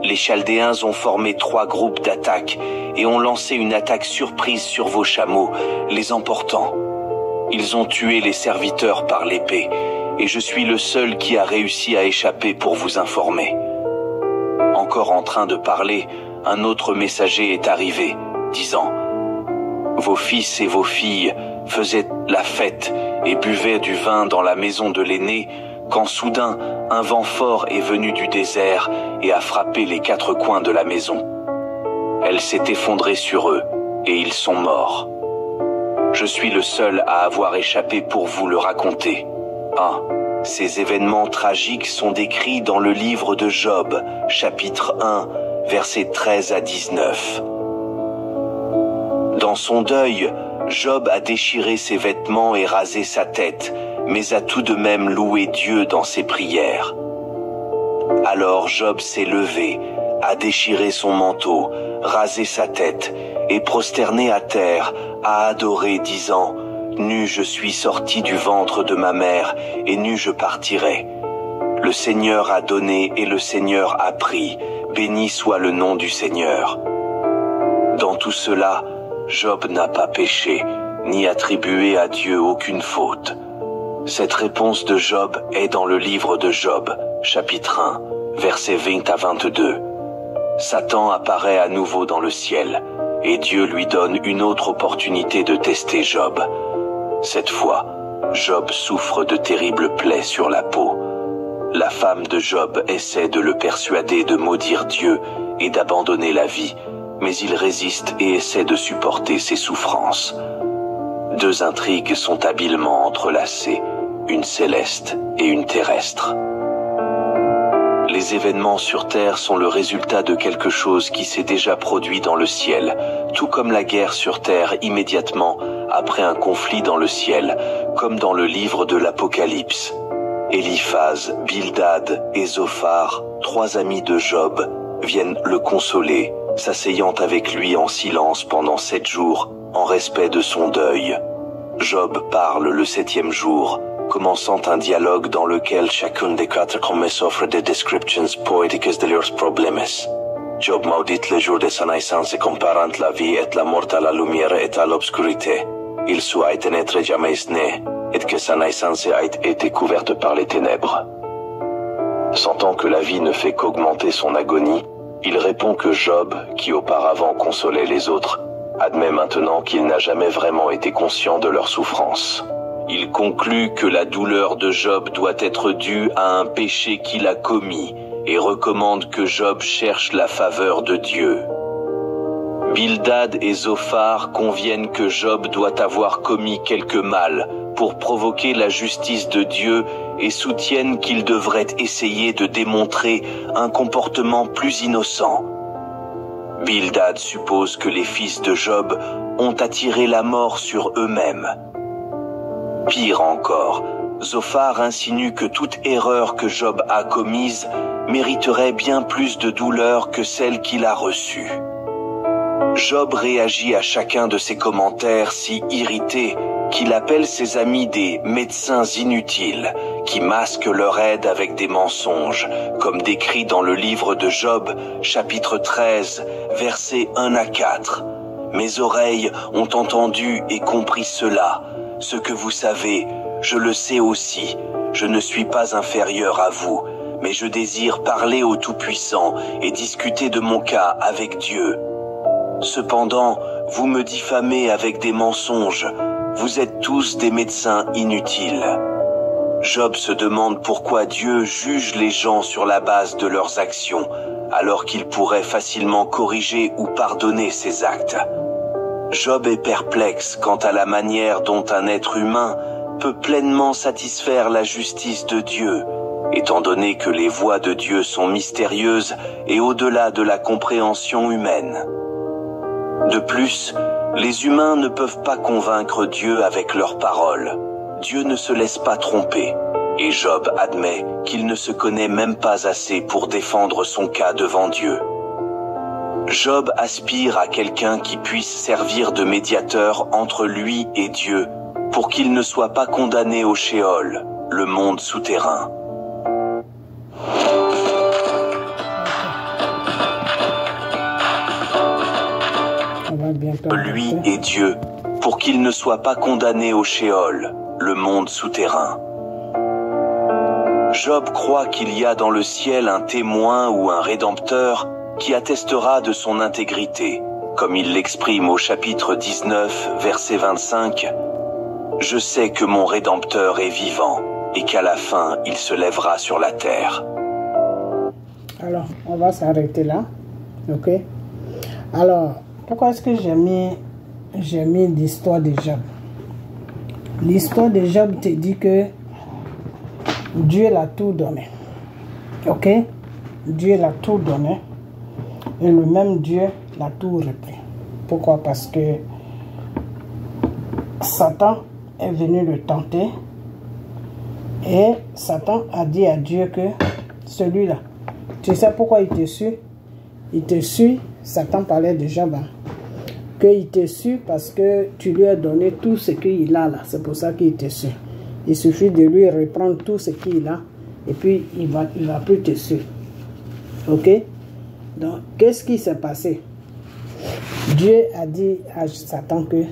Les Chaldéens ont formé 3 groupes d'attaque et ont lancé une attaque surprise sur vos chameaux, les emportant. Ils ont tué les serviteurs par l'épée, et je suis le seul qui a réussi à échapper pour vous informer. Encore en train de parler, un autre messager est arrivé, disant « Vos fils et vos filles faisaient la fête et buvaient du vin dans la maison de l'aîné, quand soudain un vent fort est venu du désert et a frappé les 4 coins de la maison. Elle s'est effondrée sur eux, et ils sont morts. Je suis le seul à avoir échappé pour vous le raconter. Ah, ces événements tragiques sont décrits dans le livre de Job, chapitre 1, versets 13 à 19. Dans son deuil, Job a déchiré ses vêtements et rasé sa tête, mais a tout de même loué Dieu dans ses prières. Alors Job s'est levé, a déchiré son manteau, rasé sa tête, et prosterné à terre, a adoré, disant « Nu je suis sorti du ventre de ma mère, et nu je partirai. Le Seigneur a donné et le Seigneur a pris, béni soit le nom du Seigneur. » Dans tout cela, Job n'a pas péché, ni attribué à Dieu aucune faute. Cette réponse de Job est dans le livre de Job, chapitre 1, versets 20 à 22. Satan apparaît à nouveau dans le ciel, et Dieu lui donne une autre opportunité de tester Job. Cette fois, Job souffre de terribles plaies sur la peau. La femme de Job essaie de le persuader de maudire Dieu et d'abandonner la vie, mais il résiste et essaie de supporter ses souffrances. 2 intrigues sont habilement entrelacées, une céleste et une terrestre. Les événements sur Terre sont le résultat de quelque chose qui s'est déjà produit dans le ciel, tout comme la guerre sur Terre immédiatement après un conflit dans le ciel, comme dans le livre de l'Apocalypse. Éliphaz, Bildad et Zophar, 3 amis de Job, viennent le consoler, s'asseyant avec lui en silence pendant 7 jours, en respect de son deuil. Job parle le 7e jour, commençant un dialogue dans lequel chacun des 4 hommes offre des descriptions poétiques de leurs problèmes. Job maudit le jour de sa naissance comparant la vie et la mort à la lumière et à l'obscurité. Il souhaite n'être jamais né, et que sa naissance a été couverte par les ténèbres. Sentant que la vie ne fait qu'augmenter son agonie, il répond que Job, qui auparavant consolait les autres, admet maintenant qu'il n'a jamais vraiment été conscient de leur souffrance. Il conclut que la douleur de Job doit être due à un péché qu'il a commis et recommande que Job cherche la faveur de Dieu. Bildad et Zophar conviennent que Job doit avoir commis quelque mal pour provoquer la justice de Dieu et soutiennent qu'il devrait essayer de démontrer un comportement plus innocent. Bildad suppose que les fils de Job ont attiré la mort sur eux-mêmes. Pire encore, Zophar insinue que toute erreur que Job a commise mériterait bien plus de douleur que celle qu'il a reçue. Job réagit à chacun de ses commentaires si irrité qu'il appelle ses amis des médecins inutiles qui masquent leur aide avec des mensonges, comme décrit dans le livre de Job, chapitre 13, versets 1 à 4. Mes oreilles ont entendu et compris cela. Ce que vous savez, je le sais aussi. Je ne suis pas inférieur à vous, mais je désire parler au Tout-Puissant et discuter de mon cas avec Dieu. Cependant, vous me diffamez avec des mensonges. Vous êtes tous des médecins inutiles. Job se demande pourquoi Dieu juge les gens sur la base de leurs actions, alors qu'il pourrait facilement corriger ou pardonner ses actes. Job est perplexe quant à la manière dont un être humain peut pleinement satisfaire la justice de Dieu, étant donné que les voies de Dieu sont mystérieuses et au-delà de la compréhension humaine. De plus, les humains ne peuvent pas convaincre Dieu avec leurs paroles. Dieu ne se laisse pas tromper, et Job admet qu'il ne se connaît même pas assez pour défendre son cas devant Dieu. Job aspire à quelqu'un qui puisse servir de médiateur entre lui et Dieu, pour qu'il ne soit pas condamné au Sheol, le monde souterrain. Lui et Dieu, pour qu'il ne soit pas condamné au Sheol, le monde souterrain. Job croit qu'il y a dans le ciel un témoin ou un rédempteur qui attestera de son intégrité, comme il l'exprime au chapitre 19, verset 25. « Je sais que mon rédempteur est vivant, et qu'à la fin, il se lèvera sur la terre. » Alors, on va s'arrêter là, ok? Alors, pourquoi est-ce que j'ai mis l'histoire de Job? L'histoire de Job te dit que Dieu l'a tout donné, ok? Dieu l'a tout donné, et le même Dieu l'a tout repris. Pourquoi? Parce que Satan est venu le tenter, et Satan a dit à Dieu que celui-là, tu sais pourquoi il te suit? Il te suit, Satan parlait de Job, hein, qu'il te suit parce que tu lui as donné tout ce qu'il a là, c'est pour ça qu'il te suit. Il suffit de lui reprendre tout ce qu'il a, et puis il va plus te suivre. Ok? Donc, qu'est-ce qui s'est passé? Dieu a dit à Satan que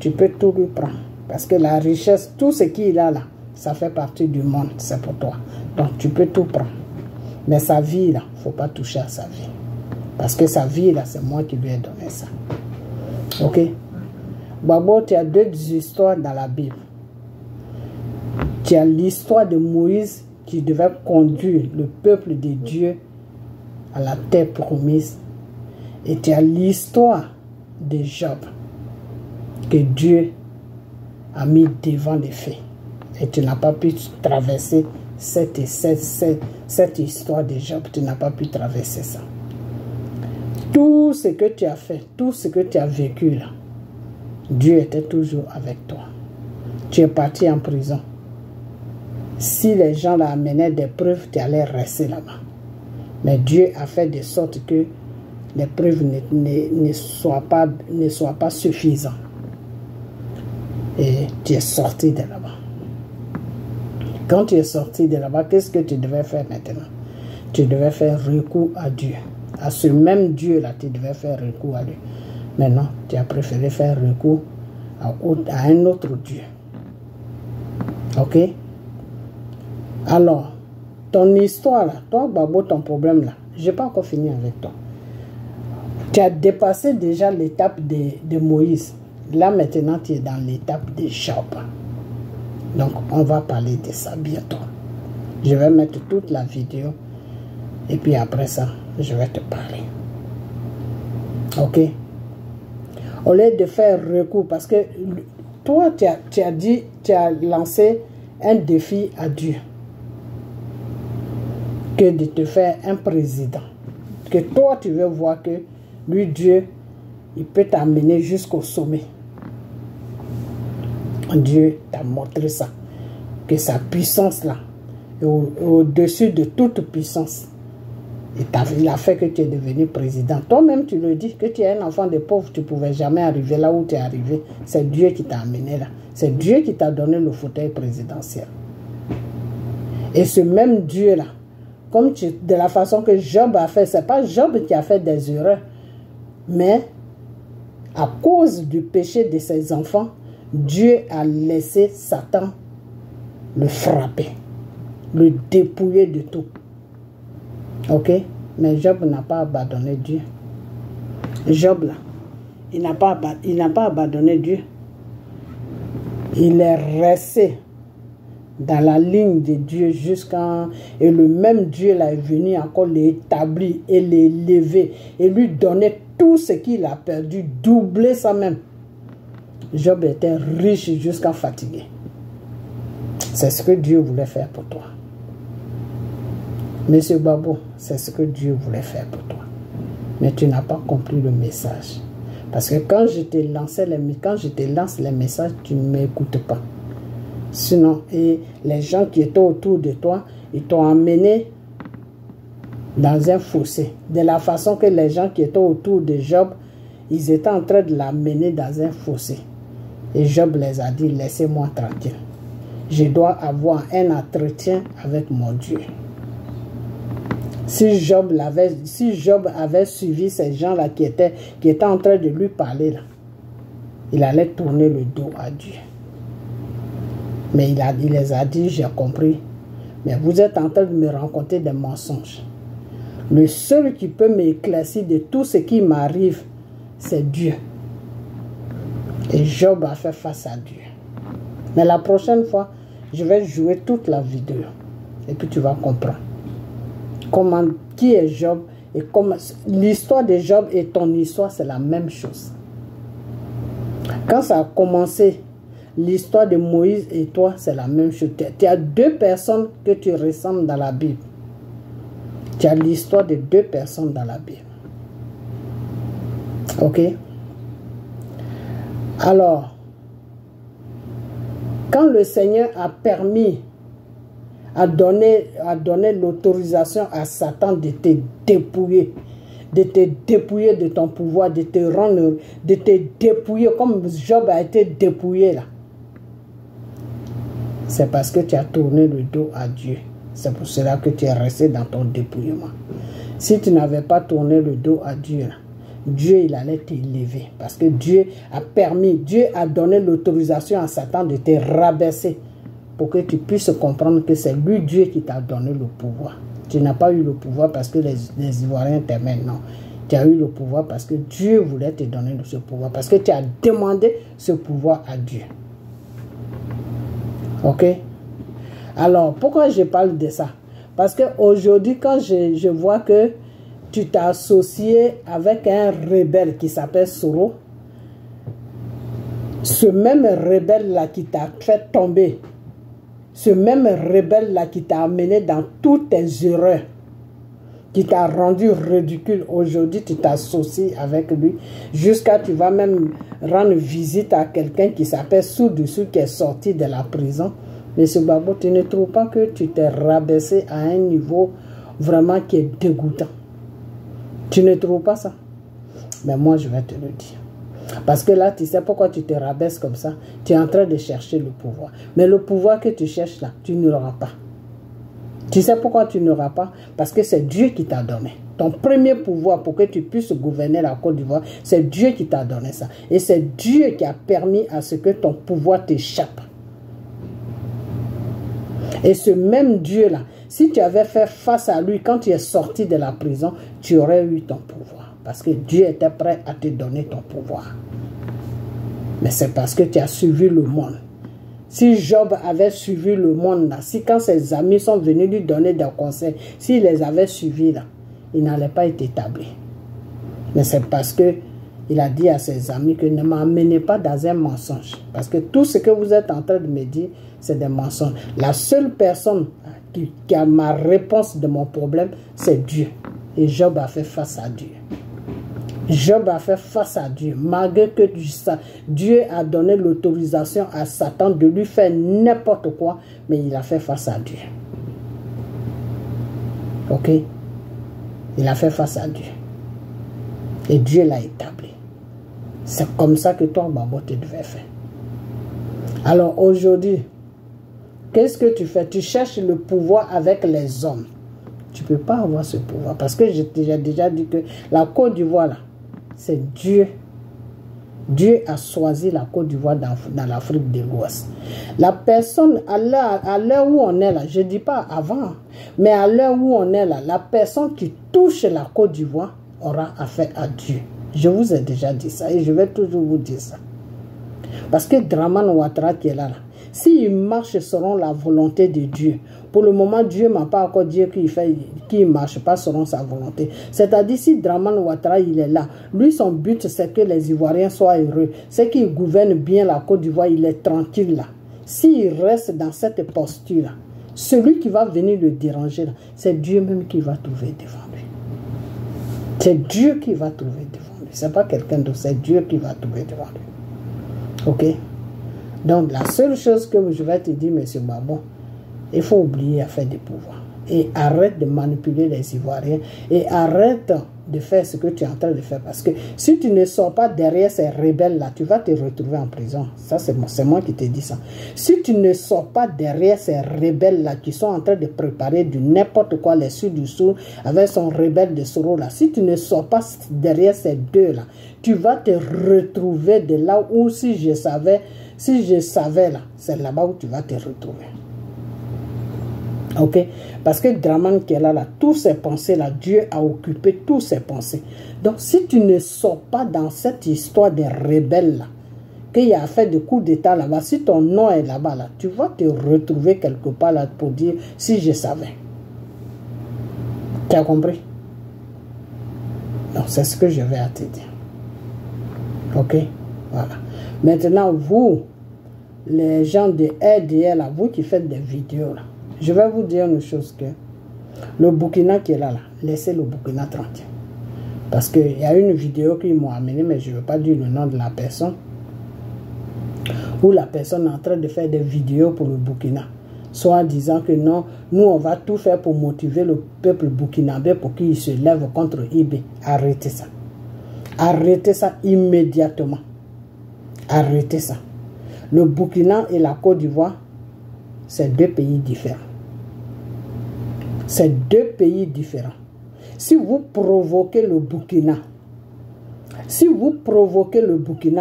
tu peux tout lui prendre, parce que la richesse, tout ce qu'il a là, ça fait partie du monde, c'est pour toi. Donc, tu peux tout prendre. Mais sa vie là, il ne faut pas toucher à sa vie. Parce que sa vie là, c'est moi qui lui ai donné ça. Ok? Babo, tu as deux histoires dans la Bible. Tu as l'histoire de Moïse qui devait conduire le peuple de Dieu à la terre promise. Et tu as l'histoire de Job que Dieu a mis devant les faits. Et tu n'as pas pu traverser cette histoire de Job. Tu n'as pas pu traverser ça. Tout ce que tu as fait, tout ce que tu as vécu là, Dieu était toujours avec toi. Tu es parti en prison. Si les gens l'amenaient des preuves, tu allais rester là-bas. Mais Dieu a fait de sorte que les preuves ne soient pas suffisantes. Et tu es sorti de là-bas. Quand tu es sorti de là-bas, qu'est-ce que tu devais faire maintenant? Tu devais faire recours à Dieu. À ce même Dieu-là, tu devais faire recours à lui. Maintenant, tu as préféré faire recours à un autre Dieu. Ok? Alors, ton histoire là, toi, Babo, ton problème là, je n'ai pas encore fini avec toi. Tu as dépassé déjà l'étape de Moïse. Là, maintenant, tu es dans l'étape de Job. Donc, on va parler de ça bientôt. Je vais mettre toute la vidéo. Et puis après ça, je vais te parler. Ok? Au lieu de faire recours, parce que toi, tu as lancé un défi à Dieu. Que de te faire un président. Que toi, tu veux voir que Lui, Dieu, il peut t'amener jusqu'au sommet. Dieu t'a montré ça. Que sa puissance là, est au-dessus de toute puissance. Il a fait que tu es devenu président. Toi-même, tu le dis, que tu es un enfant de pauvre, tu ne pouvais jamais arriver là où tu es arrivé. C'est Dieu qui t'a amené là. C'est Dieu qui t'a donné le fauteuil présidentiel. Et ce même Dieu-là, comme de la façon que Job a fait, ce n'est pas Job qui a fait des erreurs, mais à cause du péché de ses enfants, Dieu a laissé Satan le frapper, le dépouiller de tout. Ok? Mais Job n'a pas abandonné Dieu. Job, là, il n'a pas abandonné Dieu. Il est resté dans la ligne de Dieu jusqu'à... Et le même Dieu là est venu encore l'établir et l'élever et lui donner tout ce qu'il a perdu, doubler ça même. Job était riche jusqu'à fatigué. C'est ce que Dieu voulait faire pour toi. Monsieur Babo, c'est ce que Dieu voulait faire pour toi. Mais tu n'as pas compris le message. Parce que quand je te lance les messages, tu ne m'écoutes pas. Sinon, et les gens qui étaient autour de toi, ils t'ont amené dans un fossé. De la façon que les gens qui étaient autour de Job, ils étaient en train de l'amener dans un fossé. Et Job les a dit, laissez-moi tranquille. Je dois avoir un entretien avec mon Dieu. Si Job avait suivi ces gens-là qui étaient en train de lui parler, là, il allait tourner le dos à Dieu. Mais il les a dit, j'ai compris, mais vous êtes en train de me raconter des mensonges. Le seul qui peut m'éclaircir de tout ce qui m'arrive, c'est Dieu. Et Job a fait face à Dieu. Mais la prochaine fois, je vais jouer toute la vidéo. Et puis tu vas comprendre. Qui est Job et comment l'histoire de Job et ton histoire, c'est la même chose. Quand ça a commencé, l'histoire de Moïse et toi, c'est la même chose. Tu as deux personnes que tu ressembles dans la Bible. Tu as l'histoire de deux personnes dans la Bible. Ok? Alors, quand le Seigneur a permis, a donné l'autorisation à Satan de te dépouiller de ton pouvoir, de te dépouiller comme Job a été dépouillé là. C'est parce que tu as tourné le dos à Dieu. C'est pour cela que tu es resté dans ton dépouillement. Si tu n'avais pas tourné le dos à Dieu, là, Dieu, il allait t'élever. Parce que Dieu a donné l'autorisation à Satan de te rabaisser pour que tu puisses comprendre que c'est lui, Dieu, qui t'a donné le pouvoir. Tu n'as pas eu le pouvoir parce que les Ivoiriens t'aimaient, non. Tu as eu le pouvoir parce que Dieu voulait te donner ce pouvoir. Parce que tu as demandé ce pouvoir à Dieu. Ok? Alors, pourquoi je parle de ça? Parce qu'aujourd'hui, quand je vois que tu t'es associé avec un rebelle qui s'appelle Soro, ce même rebelle-là qui t'a fait tomber, ce même rebelle-là qui t'a amené dans toutes tes erreurs, qui t'a rendu ridicule, aujourd'hui tu t'associes avec lui, jusqu'à tu vas même rendre visite à quelqu'un qui s'appelle Sous-Dessous, qui est sorti de la prison. Monsieur Babo, tu ne trouves pas que tu t'es rabaissé à un niveau vraiment qui est dégoûtant? Tu ne trouves pas ça? Mais moi, je vais te le dire. Parce que là, tu sais pourquoi tu te rabaisses comme ça? Tu es en train de chercher le pouvoir. Mais le pouvoir que tu cherches là, tu ne l'auras pas. Tu sais pourquoi tu n'auras pas? Parce que c'est Dieu qui t'a donné. Ton premier pouvoir pour que tu puisses gouverner la Côte d'Ivoire, c'est Dieu qui t'a donné ça. Et c'est Dieu qui a permis à ce que ton pouvoir t'échappe. Et ce même Dieu-là, si tu avais fait face à lui quand tu es sorti de la prison, tu aurais eu ton pouvoir. Parce que Dieu était prêt à te donner ton pouvoir. Mais c'est parce que tu as suivi le monde. Si Job avait suivi le monde, là, si quand ses amis sont venus lui donner des conseils, s'il les avait suivis, là, il n'allait pas être établi. Mais c'est parce que il a dit à ses amis que ne m'amenez pas dans un mensonge. Parce que tout ce que vous êtes en train de me dire, c'est des mensonges. La seule personne qui a ma réponse de mon problème, c'est Dieu. Et Job a fait face à Dieu. Job a fait face à Dieu, malgré que Dieu a donné l'autorisation à Satan de lui faire n'importe quoi, mais il a fait face à Dieu. Ok? Il a fait face à Dieu. Et Dieu l'a établi. C'est comme ça que toi, Babo, tu devais faire. Alors aujourd'hui, qu'est-ce que tu fais? Tu cherches le pouvoir avec les hommes. Tu ne peux pas avoir ce pouvoir. Parce que j'ai déjà dit que la Côte d'Ivoire, là, c'est Dieu. Dieu a choisi la Côte d'Ivoire dans l'Afrique de l'Ouest. La personne, à l'heure où on est là, je ne dis pas avant, mais à l'heure où on est là, la personne qui touche la Côte d'Ivoire aura affaire à Dieu. Je vous ai déjà dit ça et je vais toujours vous dire ça. Parce que Dramane Ouattara qui est là, s'il marche selon la volonté de Dieu, pour le moment, Dieu ne m'a pas encore dit qu'il ne marche pas selon sa volonté. C'est-à-dire, si Dramane Ouattara, il est là, lui, son but, c'est que les Ivoiriens soient heureux. C'est qu'il gouverne bien la Côte d'Ivoire, il est tranquille là. S'il reste dans cette posture-là, celui qui va venir le déranger, c'est Dieu même qui va trouver devant lui. C'est Dieu qui va trouver devant lui. Ce n'est pas quelqu'un d'autre, c'est Dieu qui va trouver devant lui. Ok? Donc, la seule chose que je vais te dire, M. Babo, il faut oublier à faire des pouvoirs. Et arrête de manipuler les Ivoiriens. Et arrête de faire ce que tu es en train de faire. Parce que si tu ne sors pas derrière ces rebelles-là, tu vas te retrouver en prison. Ça, c'est moi qui te dis ça. Si tu ne sors pas derrière ces rebelles-là qui sont en train de préparer du n'importe quoi, les Sud du Sud, avec son rebelle de Soro-là, si tu ne sors pas derrière ces deux-là, tu vas te retrouver de là où si je savais là, c'est là-bas où tu vas te retrouver. Ok? Parce que Dramane qui est là, tous ses pensées là, Dieu a occupé tous ses pensées. Donc si tu ne sors pas dans cette histoire des rebelles là, qu'il y a fait de coups d'état là-bas, si ton nom est là-bas, là, tu vas te retrouver quelque part là pour dire si je savais. Tu as compris? Donc c'est ce que je vais à te dire. Ok? Voilà. Maintenant, vous, les gens de RDL, là, vous qui faites des vidéos là, je vais vous dire une chose que le Burkina qui est là, laissez le Burkina tranquille. Parce qu'il y a une vidéo qu'ils m'ont amenée, mais je ne veux pas dire le nom de la personne, où la personne est en train de faire des vidéos pour le Burkina, soit disant que non, nous on va tout faire pour motiver le peuple burkinabé pour qu'il se lève contre IB. Arrêtez ça. Arrêtez ça immédiatement. Arrêtez ça. Le Burkina et la Côte d'Ivoire, c'est deux pays différents. C'est deux pays différents. Si vous provoquez le Burkina,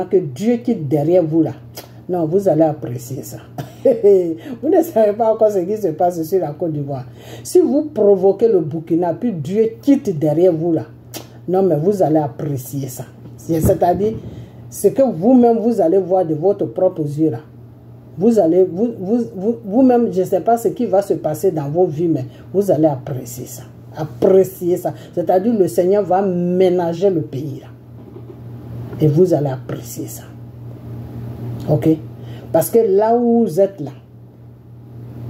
que Dieu quitte derrière vous là, non, vous allez apprécier ça. Vous ne savez pas encore ce qui se passe sur la Côte d'Ivoire. Si vous provoquez le Burkina, puis Dieu quitte derrière vous là, non, mais vous allez apprécier ça. C'est-à-dire, ce que vous-même, vous allez voir de votre propre yeux là. Vous allez, vous-même, je ne sais pas ce qui va se passer dans vos vies, mais vous allez apprécier ça. Apprécier ça. C'est-à-dire, le Seigneur va ménager le pays là. Et vous allez apprécier ça. Ok? Parce que là où vous êtes là,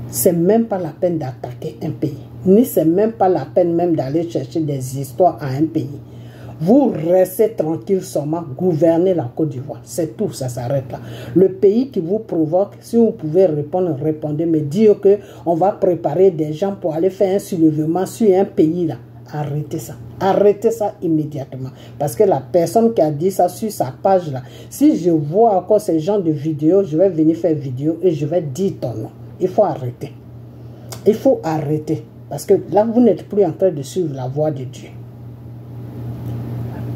c'est même pas la peine d'attaquer un pays. Ni c'est même pas la peine même d'aller chercher des histoires à un pays. Vous restez tranquille seulement, gouvernez la Côte d'Ivoire. C'est tout, ça s'arrête là. Le pays qui vous provoque, si vous pouvez répondre, répondez. Mais dire qu'on va préparer des gens pour aller faire un soulèvement sur un pays là, arrêtez ça. Arrêtez ça immédiatement. Parce que la personne qui a dit ça sur sa page là, si je vois encore ces gens de vidéos, je vais venir faire vidéo et je vais dire ton nom. Il faut arrêter. Il faut arrêter. Parce que là, vous n'êtes plus en train de suivre la voie de Dieu.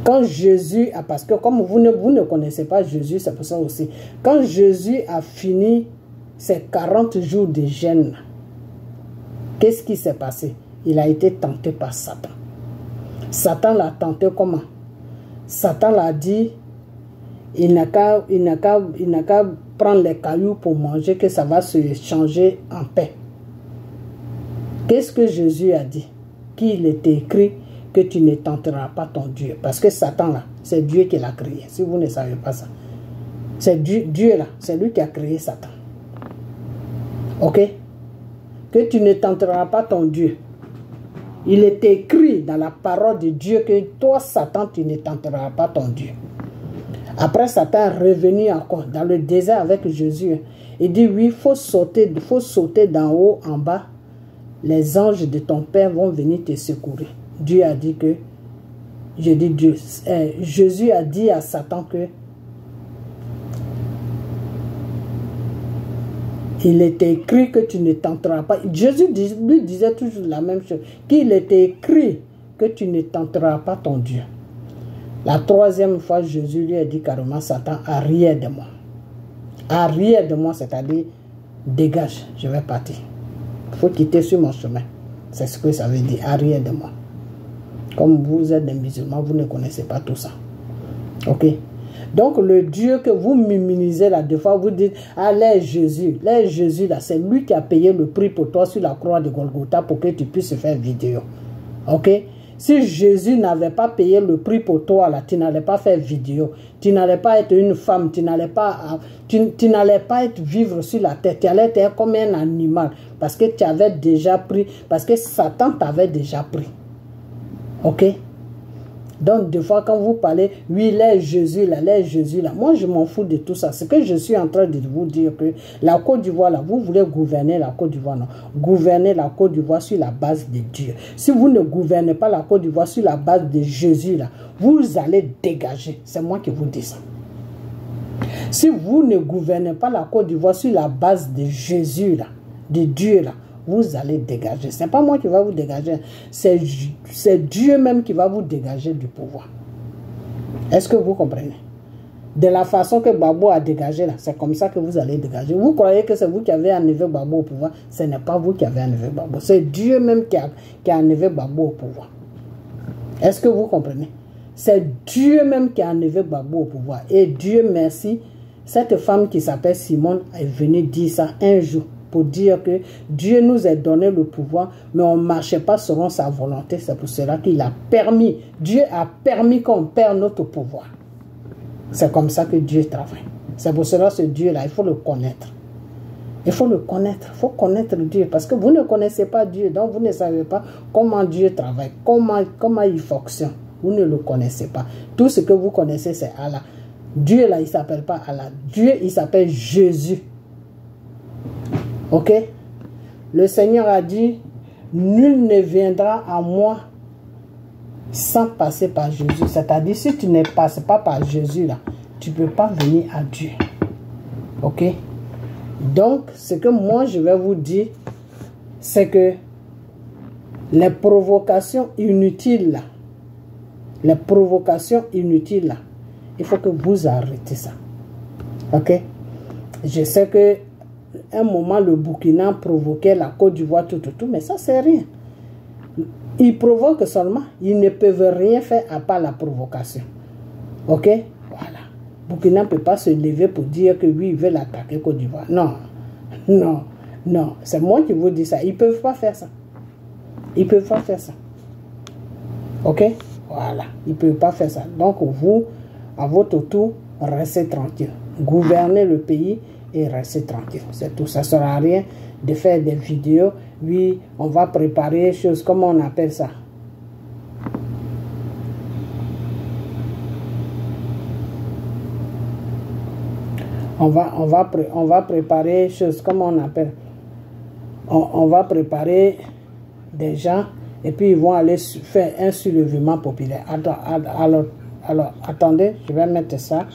Quand Jésus a, parce que comme vous ne connaissez pas Jésus, c'est pour ça aussi. Quand Jésus a fini ses 40 jours de jeûne, qu'est-ce qui s'est passé? Il a été tenté par Satan. Satan l'a tenté comment? Satan l'a dit, il n'a qu'à prendre les cailloux pour manger, que ça va se changer en paix. Qu'est-ce que Jésus a dit? Qu'il était écrit que tu ne tenteras pas ton Dieu. Parce que Satan là, c'est Dieu qui l'a créé. Si vous ne savez pas ça. C'est Dieu là, c'est lui qui a créé Satan. Ok? Que tu ne tenteras pas ton Dieu. Il est écrit dans la parole de Dieu que toi, Satan, tu ne tenteras pas ton Dieu. Après, Satan est revenu encore dans le désert avec Jésus. Il dit, oui, il faut sauter d'en haut en bas. Les anges de ton Père vont venir te secourir. Dieu a dit que, Jésus a dit à Satan que il était écrit que tu ne tenteras pas. Jésus lui disait toujours la même chose. Qu'il était écrit que tu ne tenteras pas ton Dieu. La troisième fois, Jésus lui a dit carrément, Satan, arrière de moi. Arrière de moi, c'est-à-dire, dégage, je vais partir. Il faut quitter sur mon chemin. C'est ce que ça veut dire, arrière de moi. Comme vous êtes des musulmans, vous ne connaissez pas tout ça. Ok? Donc, le Dieu que vous minimisez là, des fois, vous dites, ah, là, Jésus, là, c'est lui qui a payé le prix pour toi sur la croix de Golgotha pour que tu puisses faire vidéo. Ok? Si Jésus n'avait pas payé le prix pour toi, là, tu n'allais pas faire vidéo. Tu n'allais pas être une femme, tu n'allais pas vivre sur la terre. Tu allais être comme un animal parce que tu avais déjà pris, parce que Satan t'avait déjà pris. Ok? Donc, des fois, quand vous parlez, oui, là, Jésus, là, moi, je m'en fous de tout ça. Ce que je suis en train de vous dire, que la Côte d'Ivoire, là, vous voulez gouverner la Côte d'Ivoire, non. Gouvernez la Côte d'Ivoire sur la base de Dieu. Si vous ne gouvernez pas la Côte d'Ivoire sur la base de Jésus, là, vous allez dégager. C'est moi qui vous dis ça. Si vous ne gouvernez pas la Côte d'Ivoire sur la base de Jésus, là, de Dieu, là, vous allez dégager. Ce n'est pas moi qui va vous dégager. C'est Dieu même qui va vous dégager du pouvoir. Est-ce que vous comprenez? De la façon que Gbagbo a dégagé, là, c'est comme ça que vous allez dégager. Vous croyez que c'est vous qui avez enlevé Gbagbo au pouvoir? Ce n'est pas vous qui avez enlevé Gbagbo. C'est Dieu même qui a enlevé Gbagbo au pouvoir. Est-ce que vous comprenez? C'est Dieu même qui a enlevé Gbagbo au pouvoir. Et Dieu merci, cette femme qui s'appelle Simone est venue dire ça un jour, pour dire que Dieu nous a donné le pouvoir, mais on ne marchait pas selon sa volonté. C'est pour cela qu'il a permis, Dieu a permis qu'on perde notre pouvoir. C'est comme ça que Dieu travaille. C'est pour cela ce Dieu-là, il faut le connaître. Il faut le connaître, il faut connaître Dieu, parce que vous ne connaissez pas Dieu, donc vous ne savez pas comment Dieu travaille, comment il fonctionne. Vous ne le connaissez pas. Tout ce que vous connaissez, c'est Allah. Dieu, là, il ne s'appelle pas Allah. Dieu, il s'appelle Jésus. Ok? Le Seigneur a dit, nul ne viendra à moi sans passer par Jésus. C'est-à-dire, si tu ne passes pas par Jésus, là, tu ne peux pas venir à Dieu. Ok? Donc, ce que moi, je vais vous dire, c'est que les provocations inutiles, là, il faut que vous arrêtez ça. Ok? Je sais que un moment, le Burkina provoquait la Côte d'Ivoire, tout, mais ça, c'est rien. Ils provoquent seulement. Ils ne peuvent rien faire à part la provocation. Ok? Voilà. Burkina ne peut pas se lever pour dire que oui, ils veulent attaquer Côte d'Ivoire. Non. Non. Non. C'est moi qui vous dis ça. Ils ne peuvent pas faire ça. Ils ne peuvent pas faire ça. Ok? Voilà. Ils ne peuvent pas faire ça. Donc, vous, à votre tour, restez tranquille. Gouvernez le pays et restez tranquille. C'est tout. Ça ne sert à rien de faire des vidéos. Oui, on va préparer des choses. Comment on appelle ça? On va préparer des choses. Comment on appelle? On va préparer des gens et puis ils vont aller faire un soulèvement populaire. Alors, attendez, je vais mettre ça.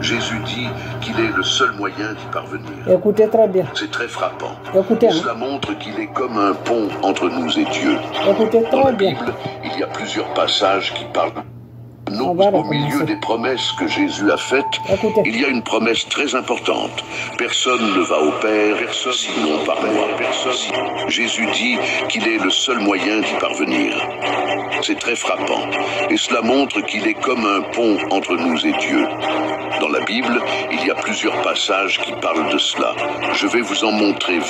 Jésus dit qu'il est le seul moyen d'y parvenir. Écoutez très bien. C'est très frappant. Écoutez. Cela montre qu'il est comme un pont entre nous et Dieu. Écoutez très Dans la bien. Bible, il y a plusieurs passages qui parlent. Nous, au milieu des promesses que Jésus a faites, il y a une promesse très importante. Personne ne va au Père, sinon par moi. Jésus dit qu'il est le seul moyen d'y parvenir. C'est très frappant. Et cela montre qu'il est comme un pont entre nous et Dieu. Dans la Bible, il y a plusieurs passages qui parlent de cela. Je vais vous en montrer 20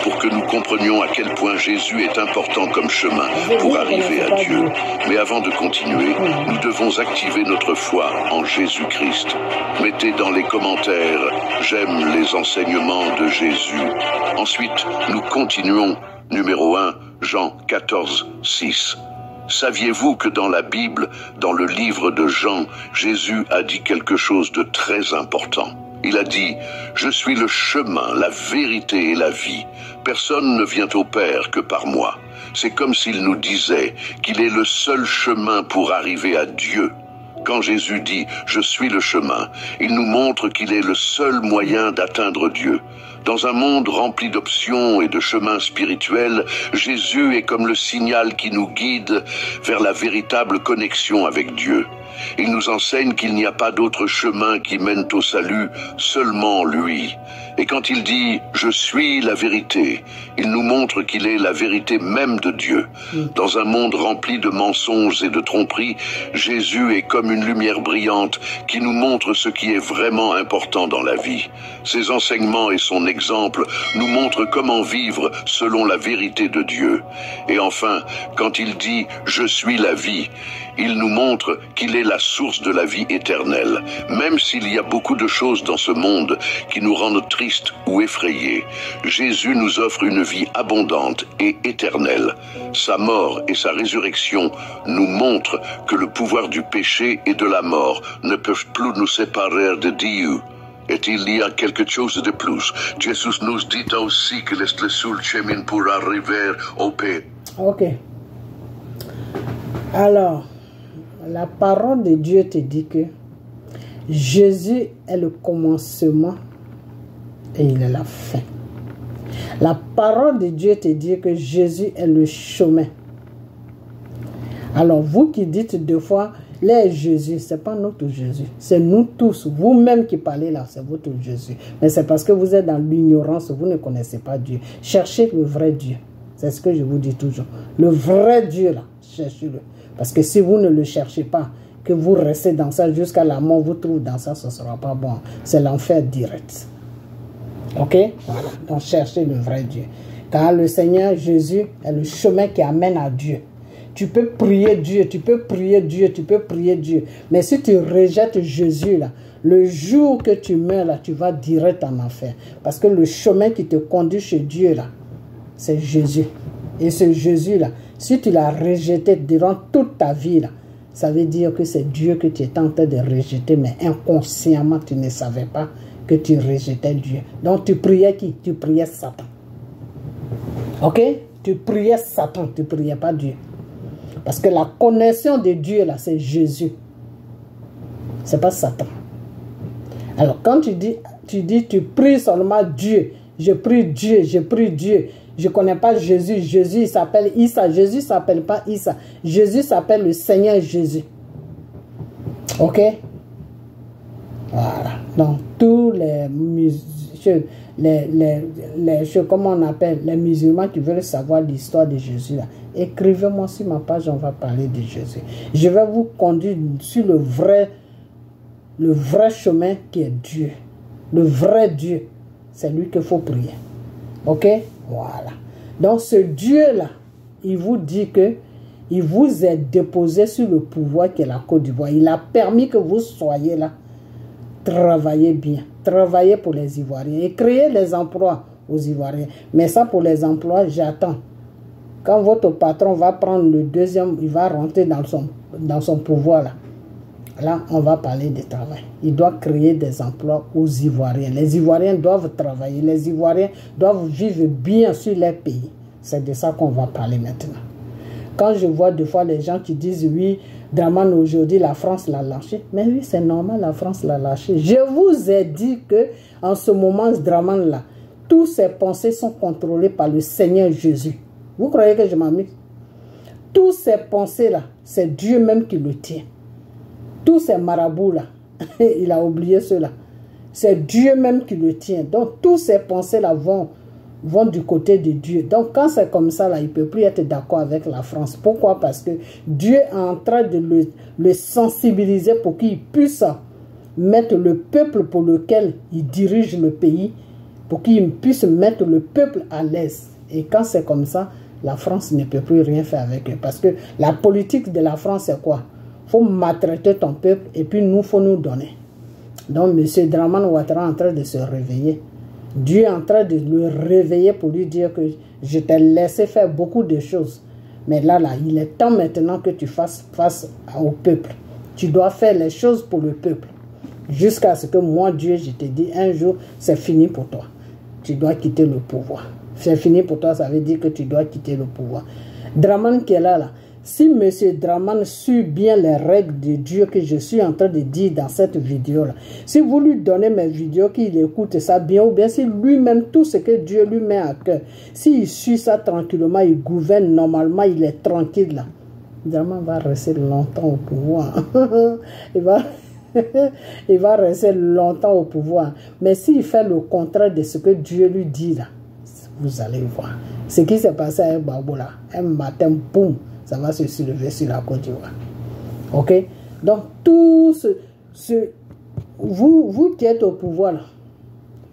pour que nous comprenions à quel point Jésus est important comme chemin pour arriver à Dieu. Mais avant de continuer, nous devons activer notre foi en Jésus-Christ. Mettez dans les commentaires « J'aime les enseignements de Jésus ». Ensuite, nous continuons. Numéro 1, Jean 14, 6. Saviez-vous que dans la Bible, dans le livre de Jean, Jésus a dit quelque chose de très important? Il a dit « Je suis le chemin, la vérité et la vie. Personne ne vient au Père que par moi. » C'est comme s'il nous disait qu'il est le seul chemin pour arriver à Dieu. Quand Jésus dit « Je suis le chemin », il nous montre qu'il est le seul moyen d'atteindre Dieu. Dans un monde rempli d'options et de chemins spirituels, Jésus est comme le signal qui nous guide vers la véritable connexion avec Dieu. Il nous enseigne qu'il n'y a pas d'autre chemin qui mène au salut, seulement lui. Et quand il dit « Je suis la vérité », il nous montre qu'il est la vérité même de Dieu. Dans un monde rempli de mensonges et de tromperies, Jésus est comme une lumière brillante qui nous montre ce qui est vraiment important dans la vie. Ses enseignements et son exemple nous montrent comment vivre selon la vérité de Dieu. Et enfin, quand il dit « Je suis la vie », il nous montre qu'il est la source de la vie éternelle. Même s'il y a beaucoup de choses dans ce monde qui nous rendent tristes ou effrayés, Jésus nous offre une vie abondante et éternelle. Sa mort et sa résurrection nous montrent que le pouvoir du péché et de la mort ne peuvent plus nous séparer de Dieu. Et il y a quelque chose de plus. Jésus nous dit aussi qu'il est le seul chemin pour arriver au Père. Ok. Alors, la parole de Dieu te dit que Jésus est le commencement et il est la fin. La parole de Dieu te dit que Jésus est le chemin. Alors, vous qui dites deux fois, là, Jésus, ce n'est pas notre Jésus. C'est nous tous. Vous-même qui parlez là, c'est votre Jésus. Mais c'est parce que vous êtes dans l'ignorance, vous ne connaissez pas Dieu. Cherchez le vrai Dieu. C'est ce que je vous dis toujours. Le vrai Dieu, là, cherchez-le. Parce que si vous ne le cherchez pas, que vous restez dans ça jusqu'à la mort, vous trouvez dans ça, ce ne sera pas bon. C'est l'enfer direct. Ok? Voilà. Donc, cherchez le vrai Dieu. Car le Seigneur Jésus est le chemin qui amène à Dieu. Tu peux prier Dieu, tu peux prier Dieu, tu peux prier Dieu. Mais si tu rejettes Jésus, là, le jour que tu meurs, là, tu vas direct en enfer. Parce que le chemin qui te conduit chez Dieu, là, c'est Jésus. Et ce Jésus-là, si tu l'as rejeté durant toute ta vie, là, ça veut dire que c'est Dieu que tu étais en train de rejeter, mais inconsciemment, tu ne savais pas que tu rejetais Dieu. Donc, tu priais qui? Tu priais Satan. Ok? Tu priais Satan, tu ne priais pas Dieu. Parce que la connexion de Dieu, là, c'est Jésus. Ce n'est pas Satan. Alors, quand tu pries seulement Dieu, je prie Dieu, je prie Dieu. Je ne connais pas Jésus. Jésus, il s'appelle Issa. Jésus ne s'appelle pas Issa. Jésus s'appelle le Seigneur Jésus. Ok? Voilà. Donc, tous les comment on appelle, les musulmans qui veulent savoir l'histoire de Jésus, là, écrivez-moi sur ma page, on va parler de Jésus. Je vais vous conduire sur le vrai chemin qui est Dieu. Le vrai Dieu, c'est lui qu'il faut prier. Ok? Voilà. Donc ce Dieu-là, il vous dit que il vous est déposé sur le pouvoir qui est la Côte d'Ivoire. Il a permis que vous soyez là. Travaillez bien. Travaillez pour les Ivoiriens et créez les emplois aux Ivoiriens. Mais ça, pour les emplois, j'attends. Quand votre patron va prendre le deuxième, il va rentrer dans son pouvoir là. Là, on va parler de travail. Il doit créer des emplois aux Ivoiriens. Les Ivoiriens doivent travailler. Les Ivoiriens doivent vivre bien sur leur pays. C'est de ça qu'on va parler maintenant. Quand je vois des fois les gens qui disent oui, Dramane aujourd'hui, la France l'a lâché. Mais oui, c'est normal, la France l'a lâché. Je vous ai dit que en ce moment, Dramane là, tous ses pensées sont contrôlées par le Seigneur Jésus. Vous croyez que je m'amuse? Tous ces pensées là, c'est Dieu même qui le tient. Tous ces marabouts là, il a oublié cela. C'est Dieu même qui le tient. Donc, tous ces pensées là vont du côté de Dieu. Donc, quand c'est comme ça, là, il ne peut plus être d'accord avec la France. Pourquoi? Parce que Dieu est en train de le sensibiliser pour qu'il puisse mettre le peuple pour lequel il dirige le pays, pour qu'il puisse mettre le peuple à l'aise. Et quand c'est comme ça, la France ne peut plus rien faire avec eux. Parce que la politique de la France, c'est quoi? Il faut maltraiter ton peuple et puis nous, il faut nous donner. Donc, M. Dramane Ouattara est en train de se réveiller. Dieu est en train de le réveiller pour lui dire que je t'ai laissé faire beaucoup de choses. Mais là, il est temps maintenant que tu fasses face au peuple. Tu dois faire les choses pour le peuple. Jusqu'à ce que moi, Dieu, je te dis, un jour, c'est fini pour toi. Tu dois quitter le pouvoir. C'est fini pour toi, ça veut dire que tu dois quitter le pouvoir. Dramane qui est là, si M. Dramane suit bien les règles de Dieu que je suis en train de dire dans cette vidéo-là, si vous lui donnez mes vidéos, qu'il écoute ça bien, ou bien si lui-même, tout ce que Dieu lui met à cœur, s'il suit ça tranquillement, il gouverne normalement, il est tranquille là, Dramane va rester longtemps au pouvoir. Il va rester longtemps au pouvoir. Mais s'il fait le contraire de ce que Dieu lui dit là, vous allez voir. Ce qui s'est passé à Gbagbo là, un matin, boum, ça va se soulever sur la Côte d'Ivoire. Ok? Donc, tout vous qui êtes au pouvoir là,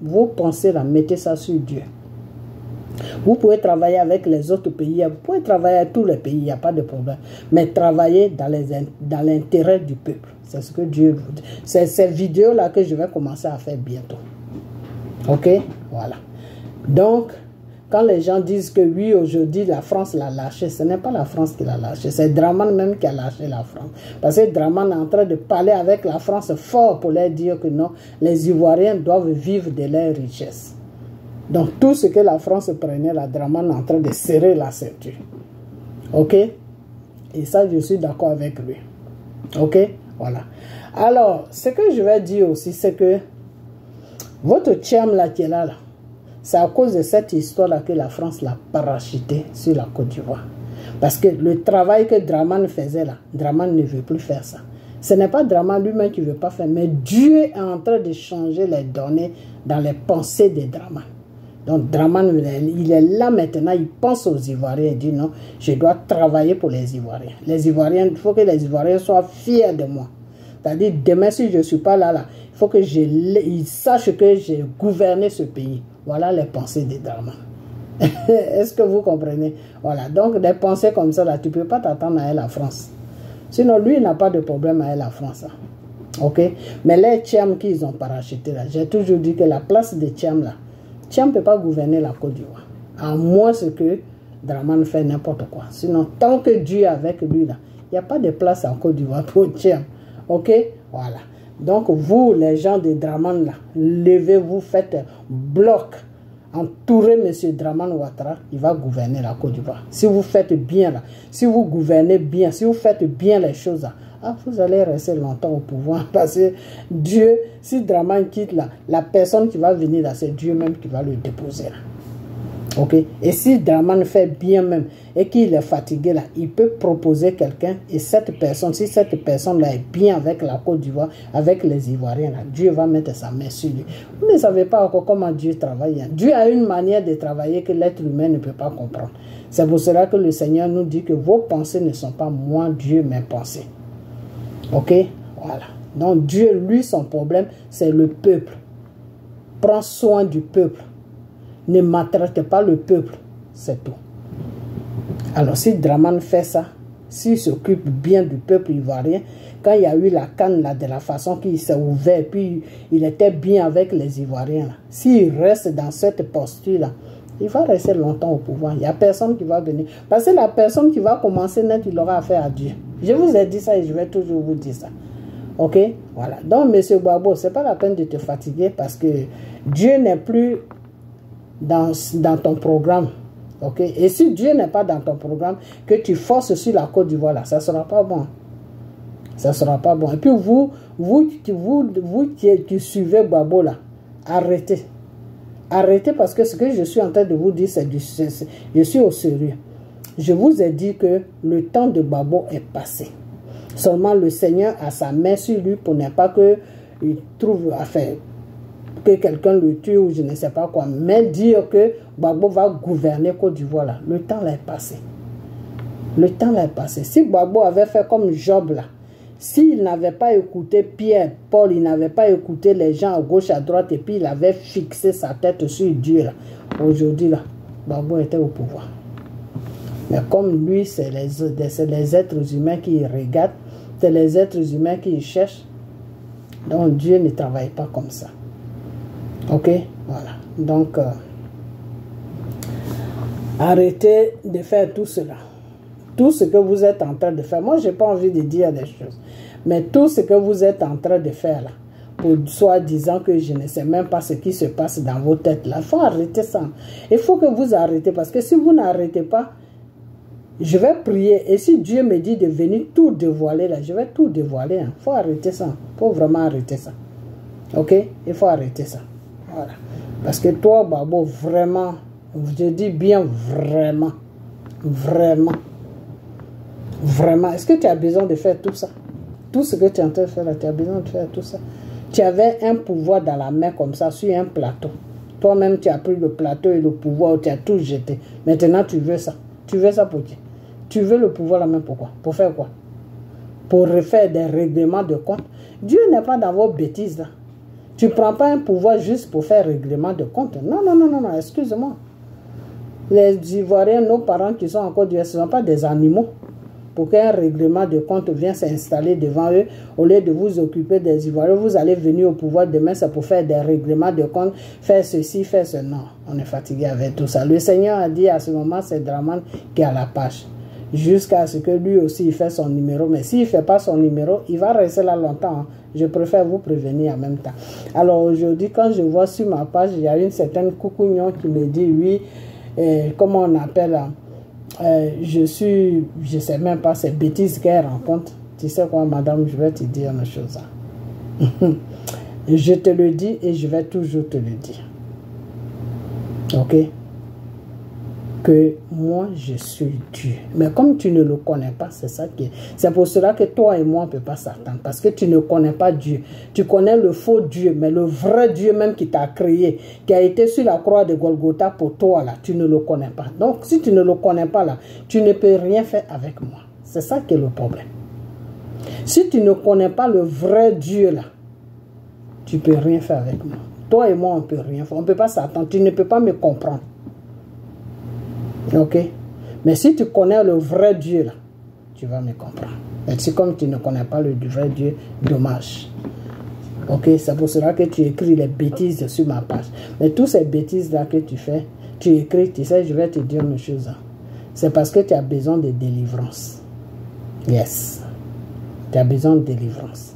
vos pensées là, mettez ça sur Dieu. Vous pouvez travailler avec les autres pays, vous pouvez travailler avec tous les pays, il n'y a pas de problème. Mais travaillez dans l'intérêt du peuple. C'est ce que Dieu vous dit. C'est ces vidéos-là que je vais commencer à faire bientôt. Ok? Voilà. Donc, quand les gens disent que oui, aujourd'hui, la France l'a lâché, ce n'est pas la France qui l'a lâché, c'est Dramane même qui a lâché la France. Parce que Dramane est en train de parler avec la France fort pour leur dire que non, les Ivoiriens doivent vivre de leurs richesses. Donc, tout ce que la France prenait, la Dramane est en train de serrer la ceinture. Ok? Et ça, je suis d'accord avec lui. Ok? Voilà. Alors, ce que je vais dire aussi, c'est que votre tcham là qui est là, c'est à cause de cette histoire-là que la France l'a parachuté sur la Côte d'Ivoire. Parce que le travail que Dramane faisait là, Dramane ne veut plus faire ça. Ce n'est pas Dramane lui-même qui ne veut pas faire, mais Dieu est en train de changer les données dans les pensées de Dramane. Donc Dramane, il est là maintenant, il pense aux Ivoiriens, il dit non, je dois travailler pour les Ivoiriens. Les Ivoiriens, il faut que les Ivoiriens soient fiers de moi. C'est-à-dire, demain, si je ne suis pas là, il faut qu'ils sachent que j'ai gouverné ce pays. Voilà les pensées de Dramane. Est-ce que vous comprenez? Voilà, donc des pensées comme ça, là, tu ne peux pas t'attendre à la France. Sinon, lui, il n'a pas de problème à la France. Hein. Ok? Mais les Tcham qu'ils ont parachuté là, j'ai toujours dit que la place de Tcham là, Tcham ne peut pas gouverner la Côte d'Ivoire. À moins que Dramane fait n'importe quoi. Sinon, tant que Dieu est avec lui, là, il n'y a pas de place en Côte d'Ivoire pour Tcham. Ok? Voilà. Donc, vous, les gens de Dramane, là, levez-vous, faites bloc. Entourez M. Dramane Ouattara, il va gouverner la Côte d'Ivoire. Si vous faites bien, là, si vous gouvernez bien, si vous faites bien les choses, là, vous allez rester longtemps au pouvoir parce que Dieu, si Dramane quitte là, la personne qui va venir là, c'est Dieu même qui va le déposer là. Ok? Et si Dramane fait bien même et qu'il est fatigué là, il peut proposer quelqu'un et cette personne, si cette personne là est bien avec la Côte d'Ivoire, avec les Ivoiriens là, Dieu va mettre sa main sur lui. Vous ne savez pas encore comment Dieu travaille. Hein. Dieu a une manière de travailler que l'être humain ne peut pas comprendre. C'est pour cela que le Seigneur nous dit que vos pensées ne sont pas moi, Dieu, mes pensées. Ok? Voilà. Donc Dieu, lui, son problème, c'est le peuple. Prends soin du peuple. Ne maltraite pas le peuple. C'est tout. Alors si Dramane fait ça, s'il s'occupe bien du peuple ivoirien, quand il y a eu la canne là, de la façon qu'il s'est ouvert, puis il était bien avec les Ivoiriens, s'il reste dans cette posture-là, il va rester longtemps au pouvoir. Il n'y a personne qui va venir. Parce que la personne qui va commencer net, il aura affaire à Dieu. Je vous ai dit ça et je vais toujours vous dire ça. Ok? Voilà. Donc, M. Gbagbo, ce n'est pas la peine de te fatiguer parce que Dieu n'est plus dans ton programme. Ok? Et si Dieu n'est pas dans ton programme, que tu forces sur la Côte d'Ivoire, là, ça ne sera pas bon. Ça ne sera pas bon. Et puis, vous qui suivez Gbagbo, là, arrêtez. Arrêtez parce que ce que je suis en train de vous dire, je suis au sérieux. Je vous ai dit que le temps de Gbagbo est passé. Seulement le Seigneur a sa main sur lui pour ne pas qu'il trouve à faire, que quelqu'un le tue ou je ne sais pas quoi. Mais dire que Gbagbo va gouverner Côte d'Ivoire là, le temps là est passé. Le temps là est passé. Si Gbagbo avait fait comme Job là, s'il n'avait pas écouté Pierre, Paul, il n'avait pas écouté les gens à gauche, à droite, et puis il avait fixé sa tête sur Dieu, là. Aujourd'hui, là, Gbagbo était au pouvoir. Mais comme lui, c'est les êtres humains qui regardent, c'est les êtres humains qui cherchent, donc Dieu ne travaille pas comme ça. Ok? Voilà. Donc, arrêtez de faire tout cela. Tout ce que vous êtes en train de faire. Moi, je n'ai pas envie de dire des choses. Mais tout ce que vous êtes en train de faire là, pour soi-disant que je ne sais même pas ce qui se passe dans vos têtes là, il faut arrêter ça. Il faut que vous arrêtez. Parce que si vous n'arrêtez pas, je vais prier. Et si Dieu me dit de venir tout dévoiler là, je vais tout dévoiler. Il faut arrêter ça. Il faut vraiment arrêter ça. Ok? Il faut arrêter ça. Voilà. Parce que toi, Babo, vraiment, je dis bien vraiment, vraiment, vraiment. Est-ce que tu as besoin de faire tout ça? Tout ce que tu es en train de faire là, tu as besoin de faire tout ça. Tu avais un pouvoir dans la main comme ça, sur un plateau. Toi-même, tu as pris le plateau et le pouvoir, tu as tout jeté. Maintenant, tu veux ça. Tu veux ça pour qui? Tu veux le pouvoir la main pourquoi? Pour faire quoi? Pour refaire des règlements de compte. Dieu n'est pas dans vos bêtises là. Tu ne prends pas un pouvoir juste pour faire règlement de compte. Non, non, non, non, non, excuse-moi. Les Ivoiriens, nos parents qui sont en Côte d'Ivoire, ce ne sont pas des animaux. Pour qu'un règlement de compte vienne s'installer devant eux, au lieu de vous occuper des Ivoiriens, vous allez venir au pouvoir demain, c'est pour faire des règlements de compte, faire ceci, faire ce. Non, on est fatigué avec tout ça. Le Seigneur a dit à ce moment, c'est Draman qui est à la page. Jusqu'à ce que lui aussi il fait son numéro. Mais s'il ne fait pas son numéro, il va rester là longtemps. Hein. Je préfère vous prévenir en même temps. Alors aujourd'hui, quand je vois sur ma page, il y a une certaine coucougnon qui me dit, oui, comment on appelle, je sais même pas ces bêtises qu'elle rencontre. Tu sais quoi, madame, je vais te dire une chose. Je te le dis et je vais toujours te le dire. Ok? Que moi je suis Dieu. Mais comme tu ne le connais pas, c'est ça qui est. C'est pour cela que toi et moi on ne peut pas s'attendre. Parce que tu ne connais pas Dieu. Tu connais le faux Dieu, mais le vrai Dieu même qui t'a créé, qui a été sur la croix de Golgotha pour toi là, tu ne le connais pas. Donc si tu ne le connais pas là, tu ne peux rien faire avec moi. C'est ça qui est le problème. Si tu ne connais pas le vrai Dieu là, tu ne peux rien faire avec moi. Toi et moi on ne peut rien faire. On ne peut pas s'attendre. Tu ne peux pas me comprendre. Ok? Mais si tu connais le vrai Dieu, là, tu vas me comprendre. Et si comme tu ne connais pas le vrai Dieu, dommage. Ok? C'est pour cela que tu écris les bêtises sur ma page. Mais toutes ces bêtises-là que tu fais, tu écris, tu sais, je vais te dire une chose. Hein. C'est parce que tu as besoin de délivrance. Yes. Tu as besoin de délivrance.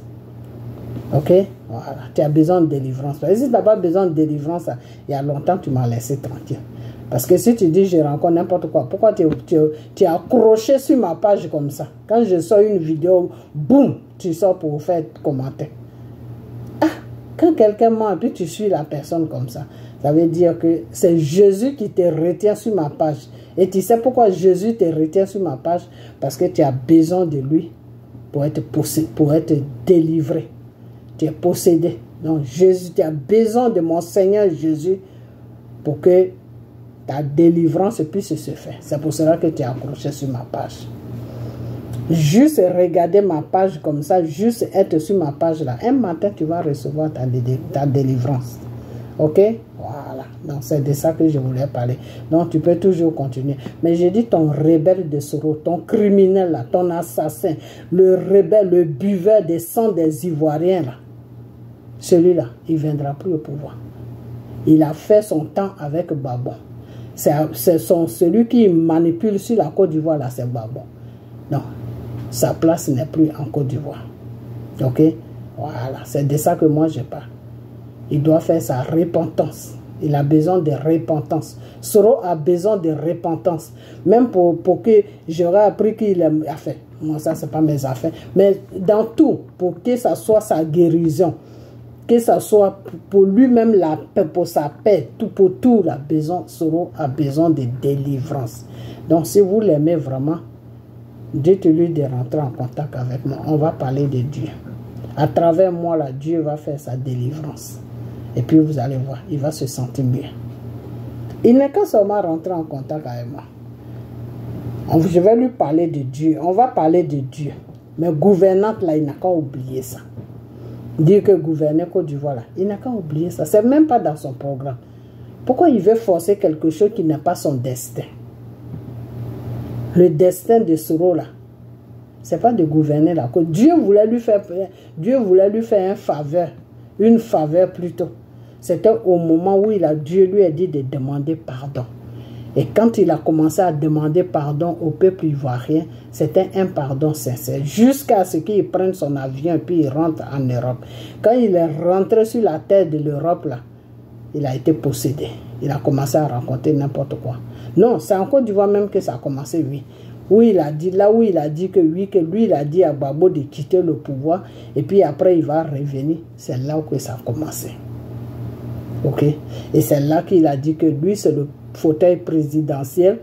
Ok? Voilà. Tu as besoin de délivrance. Et si tu n'as pas besoin de délivrance, il y a longtemps, tu m'as laissé tranquille. Parce que si tu dis je rencontre n'importe quoi, pourquoi tu es accroché sur ma page comme ça? Quand je sors une vidéo, boum, tu sors pour faire commenter. Ah, quand quelqu'un ment et puis tu suis la personne comme ça, ça veut dire que c'est Jésus qui te retient sur ma page. Et tu sais pourquoi Jésus te retient sur ma page? Parce que tu as besoin de lui pour être délivré. Tu es possédé. Donc Jésus, tu as besoin de mon Seigneur Jésus pour que ta délivrance puisse se faire. C'est pour cela que tu es accroché sur ma page. Juste regarder ma page comme ça, juste être sur ma page là. Un matin, tu vas recevoir ta délivrance. Ok? Voilà. Donc, c'est de ça que je voulais parler. Donc, tu peux toujours continuer. Mais j'ai dit ton rebelle de Soro, ton criminel là, ton assassin, le rebelle, le buveur des sangs des Ivoiriens là. Celui-là, il ne viendra plus au pouvoir. Il a fait son temps avec Babon. C'est celui qui manipule sur la Côte d'Ivoire, là, c'est Babon. Non, sa place n'est plus en Côte d'Ivoire. Ok? Voilà, c'est de ça que moi je parle. Il doit faire sa repentance. Il a besoin de repentance. Soro a besoin de repentance. Même pour que j'aurais appris qu'il a fait. Moi, ça, c'est pas mes affaires. Mais dans tout, pour que ça soit sa guérison. Que ça soit pour lui-même la paix, pour sa paix, tout pour tout, Soro a besoin de délivrance. Donc, si vous l'aimez vraiment, dites-lui de rentrer en contact avec moi. On va parler de Dieu. À travers moi, là, Dieu va faire sa délivrance. Et puis, vous allez voir, il va se sentir bien. Il n'est qu'à seulement rentrer en contact avec moi. Je vais lui parler de Dieu. On va parler de Dieu. Mais gouvernante, là, il n'a qu'à oublier ça. Dire que gouverner Côte d'Ivoire, là, il n'a qu'à oublier ça. C'est même pas dans son programme. Pourquoi il veut forcer quelque chose qui n'est pas son destin? Le destin de Soro, là, c'est pas de gouverner la Côte. Dieu voulait lui faire une faveur plutôt. C'était au moment où Dieu lui a dit de demander pardon. Et quand il a commencé à demander pardon au peuple ivoirien, c'était un pardon sincère. Jusqu'à ce qu'il prenne son avion et puis il rentre en Europe. Quand il est rentré sur la terre de l'Europe, là, il a été possédé. Il a commencé à raconter n'importe quoi. Non, c'est en Côte d'Ivoire même que ça a commencé, oui. Où il a dit, là où il a dit que oui, que lui, il a dit à Gbagbo de quitter le pouvoir. Et puis après, il va revenir. C'est là que ça a commencé. Ok? Et c'est là qu'il a dit que lui, c'est le fauteuil présidentiel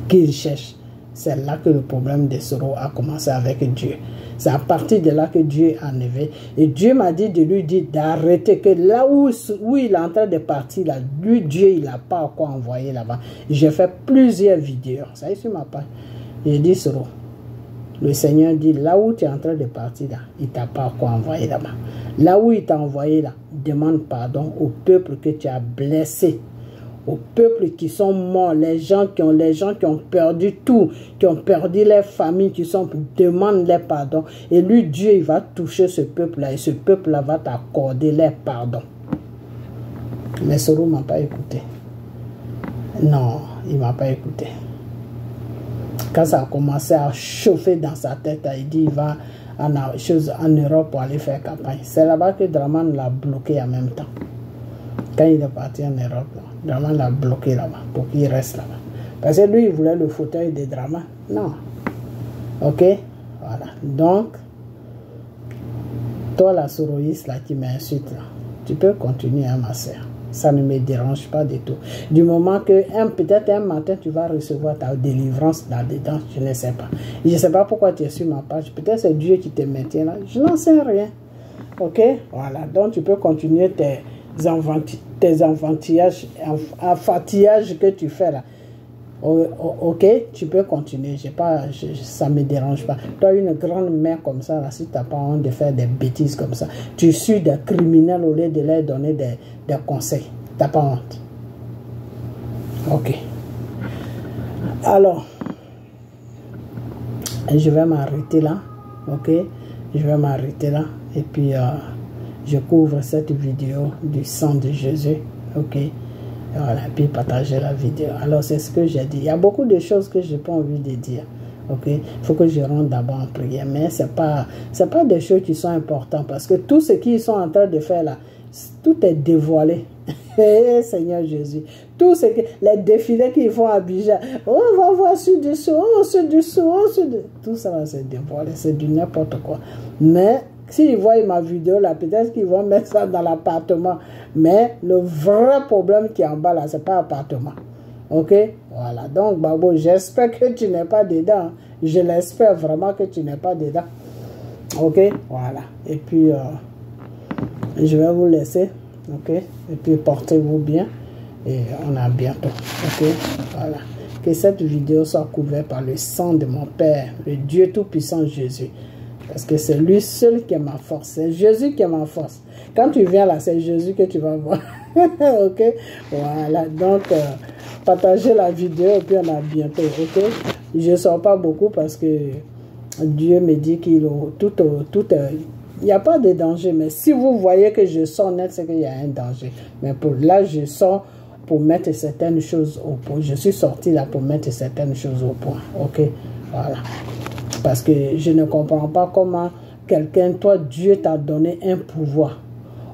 qu'il cherche. C'est là que le problème de Soro a commencé avec Dieu. C'est à partir de là que Dieu a enlevé. Et Dieu m'a dit de lui dire d'arrêter, que là où il est en train de partir, là, lui, Dieu, il n'a pas quoi envoyer là-bas. J'ai fait plusieurs vidéos. Ça est sur ma page. J'ai dit Soro, le Seigneur dit, là où tu es en train de partir, là, il t'a pas quoi envoyer là-bas. Là où il t'a envoyé, là, demande pardon au peuple que tu as blessé. Aux peuples qui sont morts, les gens qui ont perdu tout, qui ont perdu leurs familles, demande leur pardon. Et lui, Dieu, il va toucher ce peuple-là et ce peuple-là va t'accorder leur pardon. Mais Soro ne m'a pas écouté. Non, il ne m'a pas écouté. Quand ça a commencé à chauffer dans sa tête, il dit il va en Europe pour aller faire campagne. C'est là-bas que Draman l'a bloqué en même temps. Quand il est parti en Europe, Draman l'a bloqué là-bas pour qu'il reste là-bas. Parce que lui, il voulait le fauteuil de Draman. Non. Ok? Voilà. Donc, toi, la soroïste là, qui m'insulte, là, tu peux continuer, hein, ma soeur. Ça ne me dérange pas du tout. Du moment que peut-être un matin, tu vas recevoir ta délivrance là-dedans, je ne sais pas. Je ne sais pas pourquoi tu es sur ma page. Peut-être c'est Dieu qui te maintient là. Je n'en sais rien. Ok? Voilà. Donc, tu peux continuer tes enfantillages que tu fais là. Ok, tu peux continuer. Ça ne me dérange pas. Tu as une grande mère comme ça, là, si tu n'as pas honte de faire des bêtises comme ça, tu suis des criminels au lieu de leur donner des conseils. Tu n'as pas honte. Ok. Alors, je vais m'arrêter là. Ok, je vais m'arrêter là. Et puis, je couvre cette vidéo du sang de Jésus. Ok. Voilà, puis partager la vidéo. Alors, c'est ce que j'ai dit. Il y a beaucoup de choses que je n'ai pas envie de dire. Ok, il faut que je rentre d'abord en prière. Mais ce n'est pas des choses qui sont importantes. Parce que tout ce qu'ils sont en train de faire là, tout est dévoilé. Seigneur Jésus. Tout ce que les défilés qu'ils font à Abidjan. Oh, on va voir sur-dessous. Oh, sur-dessous. Oh, sur-dessous. Tout ça, c'est dévoilé. C'est du n'importe quoi. Mais s'ils voient ma vidéo là, peut-être qu'ils vont mettre ça dans l'appartement. Mais le vrai problème qui est en bas là, c'est pas l'appartement. Ok? Voilà. Donc, Babo, j'espère que tu n'es pas dedans. Je l'espère vraiment que tu n'es pas dedans. Ok? Voilà. Et puis, je vais vous laisser. Ok? Et puis, portez-vous bien. Et on a bientôt. Ok? Voilà. Que cette vidéo soit couverte par le sang de mon Père, le Dieu Tout-Puissant Jésus. Parce que c'est lui seul qui est ma force. C'est Jésus qui est ma force. Quand tu viens là, c'est Jésus que tu vas voir. Ok? Voilà. Donc, partagez la vidéo et puis on a bientôt. Ok? Je ne sors pas beaucoup parce que Dieu me dit qu'il il n'y a pas de danger. Mais si vous voyez que je sors net, c'est qu'il y a un danger. Mais pour là, je sors pour mettre certaines choses au point. Je suis sorti là pour mettre certaines choses au point. Ok? Voilà. Parce que je ne comprends pas comment quelqu'un, toi, Dieu t'a donné un pouvoir.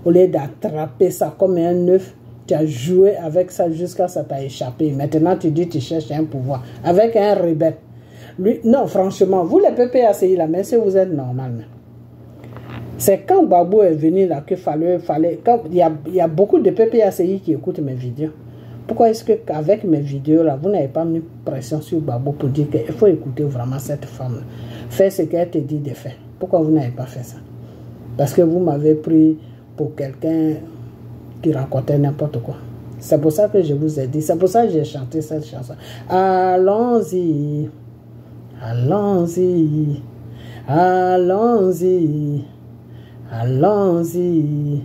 Au lieu d'attraper ça comme un œuf, tu as joué avec ça jusqu'à ça t'a échappé. Maintenant, tu dis que tu cherches un pouvoir. Avec un rebelle. Lui, non, franchement, vous les PPACI là, mais si vous êtes normal. C'est quand Babou est venu là qu'il fallait quand il y a beaucoup de PPACI qui écoutent mes vidéos. Pourquoi est-ce qu'avec mes vidéos là, vous n'avez pas mis pression sur Babou pour dire qu'il faut écouter vraiment cette femme, faire ce qu'elle te dit de faire? Pourquoi vous n'avez pas fait ça? Parce que vous m'avez pris pour quelqu'un qui racontait n'importe quoi. C'est pour ça que je vous ai dit, c'est pour ça que j'ai chanté cette chanson. Allons-y, allons-y, allons-y, allons-y.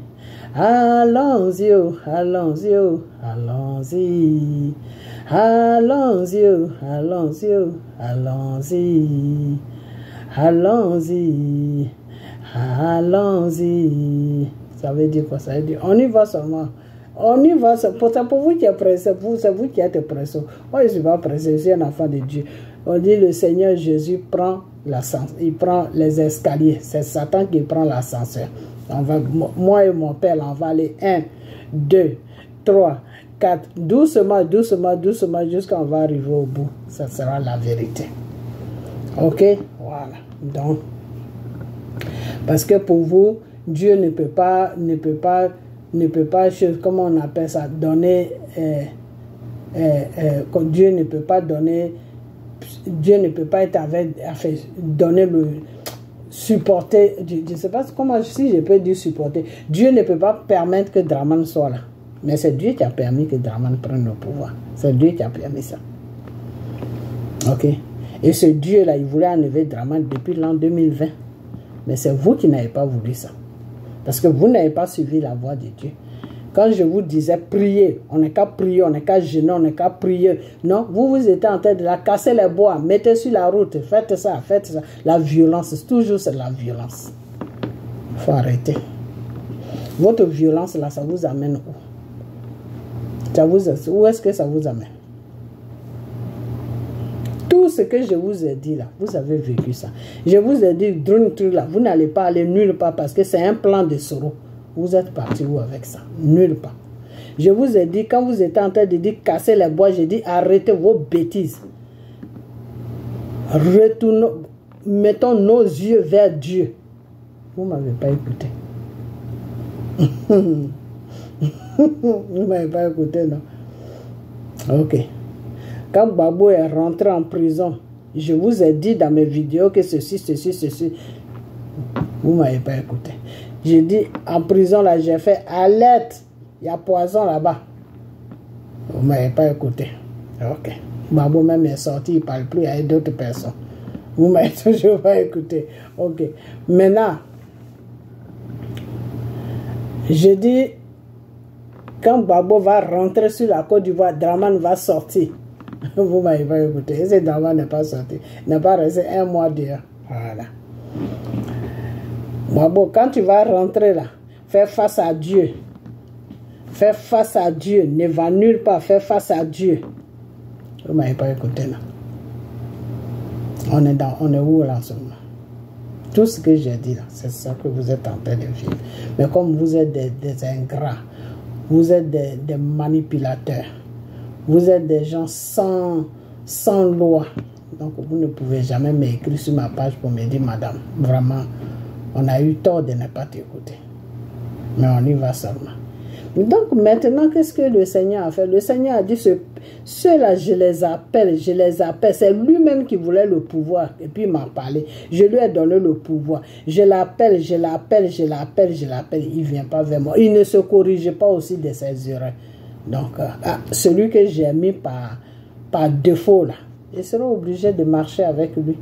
Allons-y, allons-y, allons-y, allons-y, allons-y, allons-y, allons-y, allons-y. Ça veut dire quoi? Ça veut dire on y va seulement. On y va, c'est pour vous qui êtes pressé, c'est vous qui êtes pressé. Moi, je ne suis pas pressé, je suis un enfant de Dieu. On dit le Seigneur Jésus prend l'ascenseur, il prend les escaliers. C'est Satan qui prend l'ascenseur. Moi et mon père, on va aller 1, 2, 3, 4, doucement, doucement, doucement, jusqu'à on va arriver au bout. Ça sera la vérité. Ok? Voilà. Donc, parce que pour vous, Dieu ne peut pas, comment on appelle ça, donner, Dieu ne peut pas donner, Dieu ne peut pas être donner le, supporter, je ne sais pas comment, si je peux dire supporter, Dieu ne peut pas permettre que Draman soit là, mais c'est Dieu qui a permis que Draman prenne le pouvoir, c'est Dieu qui a permis ça, ok, et ce Dieu-là, il voulait enlever Draman depuis l'an 2020, mais c'est vous qui n'avez pas voulu ça. Parce que vous n'avez pas suivi la voie de Dieu. Quand je vous disais prier, on n'est qu'à prier, on n'est qu'à gêner, on n'est qu'à prier. Non, vous étiez en train de la casser les bois, mettez sur la route, faites ça, faites ça. La violence, toujours c'est la violence. Il faut arrêter. Votre violence là, ça vous amène où? Où est-ce que ça vous amène? Tout ce que je vous ai dit là, vous avez vécu ça. Je vous ai dit, là, vous n'allez pas aller nulle part parce que c'est un plan de Soro. Vous êtes parti où avec ça? Nulle part. Je vous ai dit, quand vous étiez en train de dire casser les bois, j'ai dit arrêtez vos bêtises. Retournons, mettons nos yeux vers Dieu. Vous ne m'avez pas écouté. Vous ne m'avez pas écouté, non? Ok. Quand Babou est rentré en prison, je vous ai dit dans mes vidéos que ceci. Vous ne m'avez pas écouté. J'ai dit, en prison, là, j'ai fait alerte. Il y a poison là-bas. Vous ne m'avez pas écouté. Ok. Babou même est sorti, il ne parle plus avec d'autres personnes. Vous ne m'avez toujours pas écouté. Ok. Maintenant, j'ai dit, quand Babou va rentrer sur la Côte d'Ivoire, Draman va sortir. Vous ne m'avez pas écouté. Et ce Draman n'est pas sorti. Il n'est pas resté un mois dehors. Voilà. Babou, quand tu vas rentrer là, fais face à Dieu. Fais face à Dieu. Ne va nulle part. Fais face à Dieu. Vous ne m'avez pas écouté là. On est où là en ce moment? Tout ce que j'ai dit là, c'est ça que vous êtes en train de vivre. Mais comme vous êtes des ingrats, vous êtes des manipulateurs, vous êtes des gens sans loi. Donc vous ne pouvez jamais m'écrire sur ma page pour me dire, madame, vraiment, on a eu tort de ne pas t'écouter. Mais on y va seulement. Donc maintenant, qu'est-ce que le Seigneur a fait? Le Seigneur a dit, ceux-là, je les appelle. C'est lui-même qui voulait le pouvoir. Et puis il m'a parlé. Je lui ai donné le pouvoir. Je l'appelle. Il ne vient pas vers moi. Il ne se corrige pas aussi de ses erreurs. Donc, celui que j'ai mis par défaut, là, il sera obligé de marcher avec lui.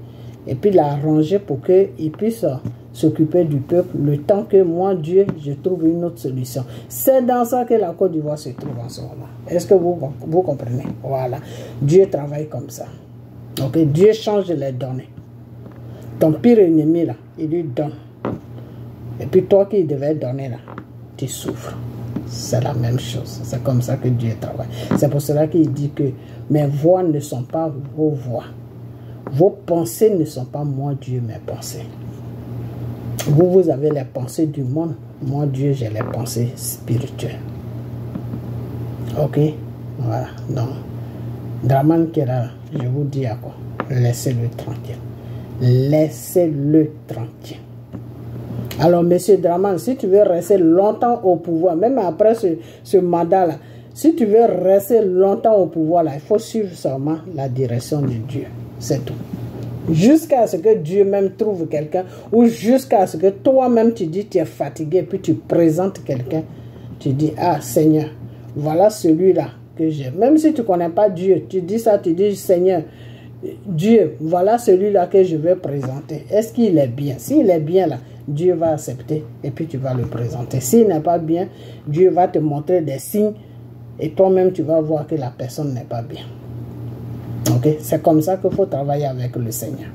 Et puis l'arranger pour qu'il puisse s'occuper du peuple le temps que moi, Dieu, je trouve une autre solution. C'est dans ça que la Côte d'Ivoire se trouve en ce moment. Est-ce que vous comprenez? Voilà. Dieu travaille comme ça. Ok? Dieu change les données. Ton pire ennemi, là, il lui donne. Et puis toi qui devais donner, là, tu souffres. C'est la même chose. C'est comme ça que Dieu travaille. C'est pour cela qu'il dit que mes voix ne sont pas vos voix. Vos pensées ne sont pas moi, Dieu, mes pensées. Vous avez les pensées du monde. Moi, Dieu, j'ai les pensées spirituelles. Ok? Voilà. Donc, Draman Kera, je vous dis à quoi? Laissez-le tranquille. Laissez-le tranquille. Alors, monsieur Draman, si tu veux rester longtemps au pouvoir, même après ce mandat-là, si tu veux rester longtemps au pouvoir, là, il faut suivre seulement la direction de Dieu. C'est tout. Jusqu'à ce que Dieu même trouve quelqu'un, ou jusqu'à ce que toi-même tu dis tu es fatigué, puis tu présentes quelqu'un, tu dis, ah Seigneur, voilà celui-là que j'ai. Même si tu ne connais pas Dieu, tu dis ça, tu dis, Seigneur, Dieu, voilà celui-là que je vais présenter. Est-ce qu'il est bien? S'il est bien là, Dieu va accepter et puis tu vas le présenter. S'il n'est pas bien, Dieu va te montrer des signes et toi-même tu vas voir que la personne n'est pas bien. Ok? C'est comme ça qu'il faut travailler avec le Seigneur.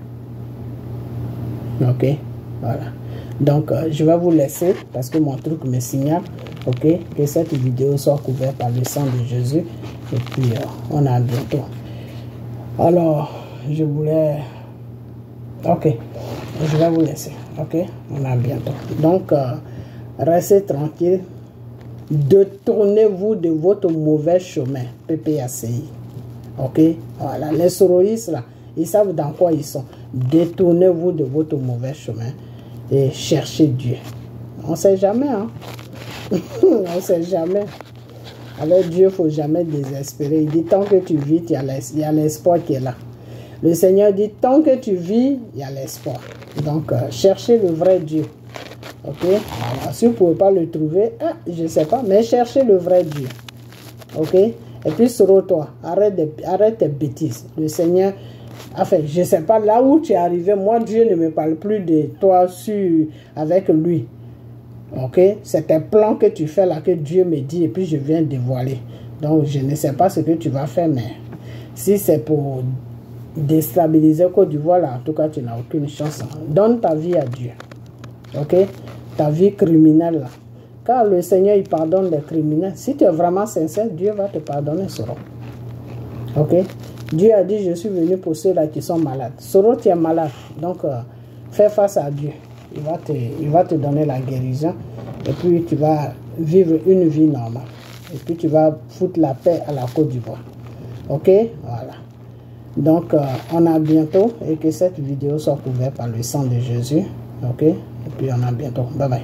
Ok? Voilà. Donc, je vais vous laisser parce que mon truc me signale, ok, que cette vidéo soit couverte par le sang de Jésus. Et puis, on a bientôt. Alors, je voulais... Ok, je vais vous laisser, ok, on a bientôt. Donc, restez tranquille. Détournez-vous de votre mauvais chemin, PPACI. Ok, voilà, les soroïstes là, ils savent dans quoi ils sont. Détournez-vous de votre mauvais chemin et cherchez Dieu. On ne sait jamais, hein. On ne sait jamais. Avec Dieu, il ne faut jamais désespérer. Il dit, tant que tu vis, il y a l'espoir qui est là. Le Seigneur dit, tant que tu vis, il y a l'espoir. Donc, cherchez le vrai Dieu. Ok? Alors, si vous ne pouvez pas le trouver, je ne sais pas, mais cherchez le vrai Dieu. Ok? Et puis, sur toi, arrête tes bêtises. Le Seigneur, enfin, je ne sais pas, là où tu es arrivé, moi, Dieu ne me parle plus de toi avec lui. Ok? C'est un plan que tu fais là, que Dieu me dit, et puis je viens dévoiler. Donc, je ne sais pas ce que tu vas faire, mais si c'est pour déstabiliser Côte d'Ivoire, là, en tout cas, tu n'as aucune chance. Donne ta vie à Dieu. Ok? Ta vie criminelle, là. Car le Seigneur, il pardonne les criminels. Si tu es vraiment sincère, Dieu va te pardonner, Soro. Ok? Dieu a dit, je suis venu pour ceux-là qui sont malades. Soro, tu es malade. Donc, fais face à Dieu. Il va te donner la guérison. Et puis, tu vas vivre une vie normale. Et puis, tu vas foutre la paix à la Côte d'Ivoire. Ok? Voilà. Donc, on a bientôt. Et que cette vidéo soit couverte par le sang de Jésus. Ok? Et puis, on a bientôt. Bye bye.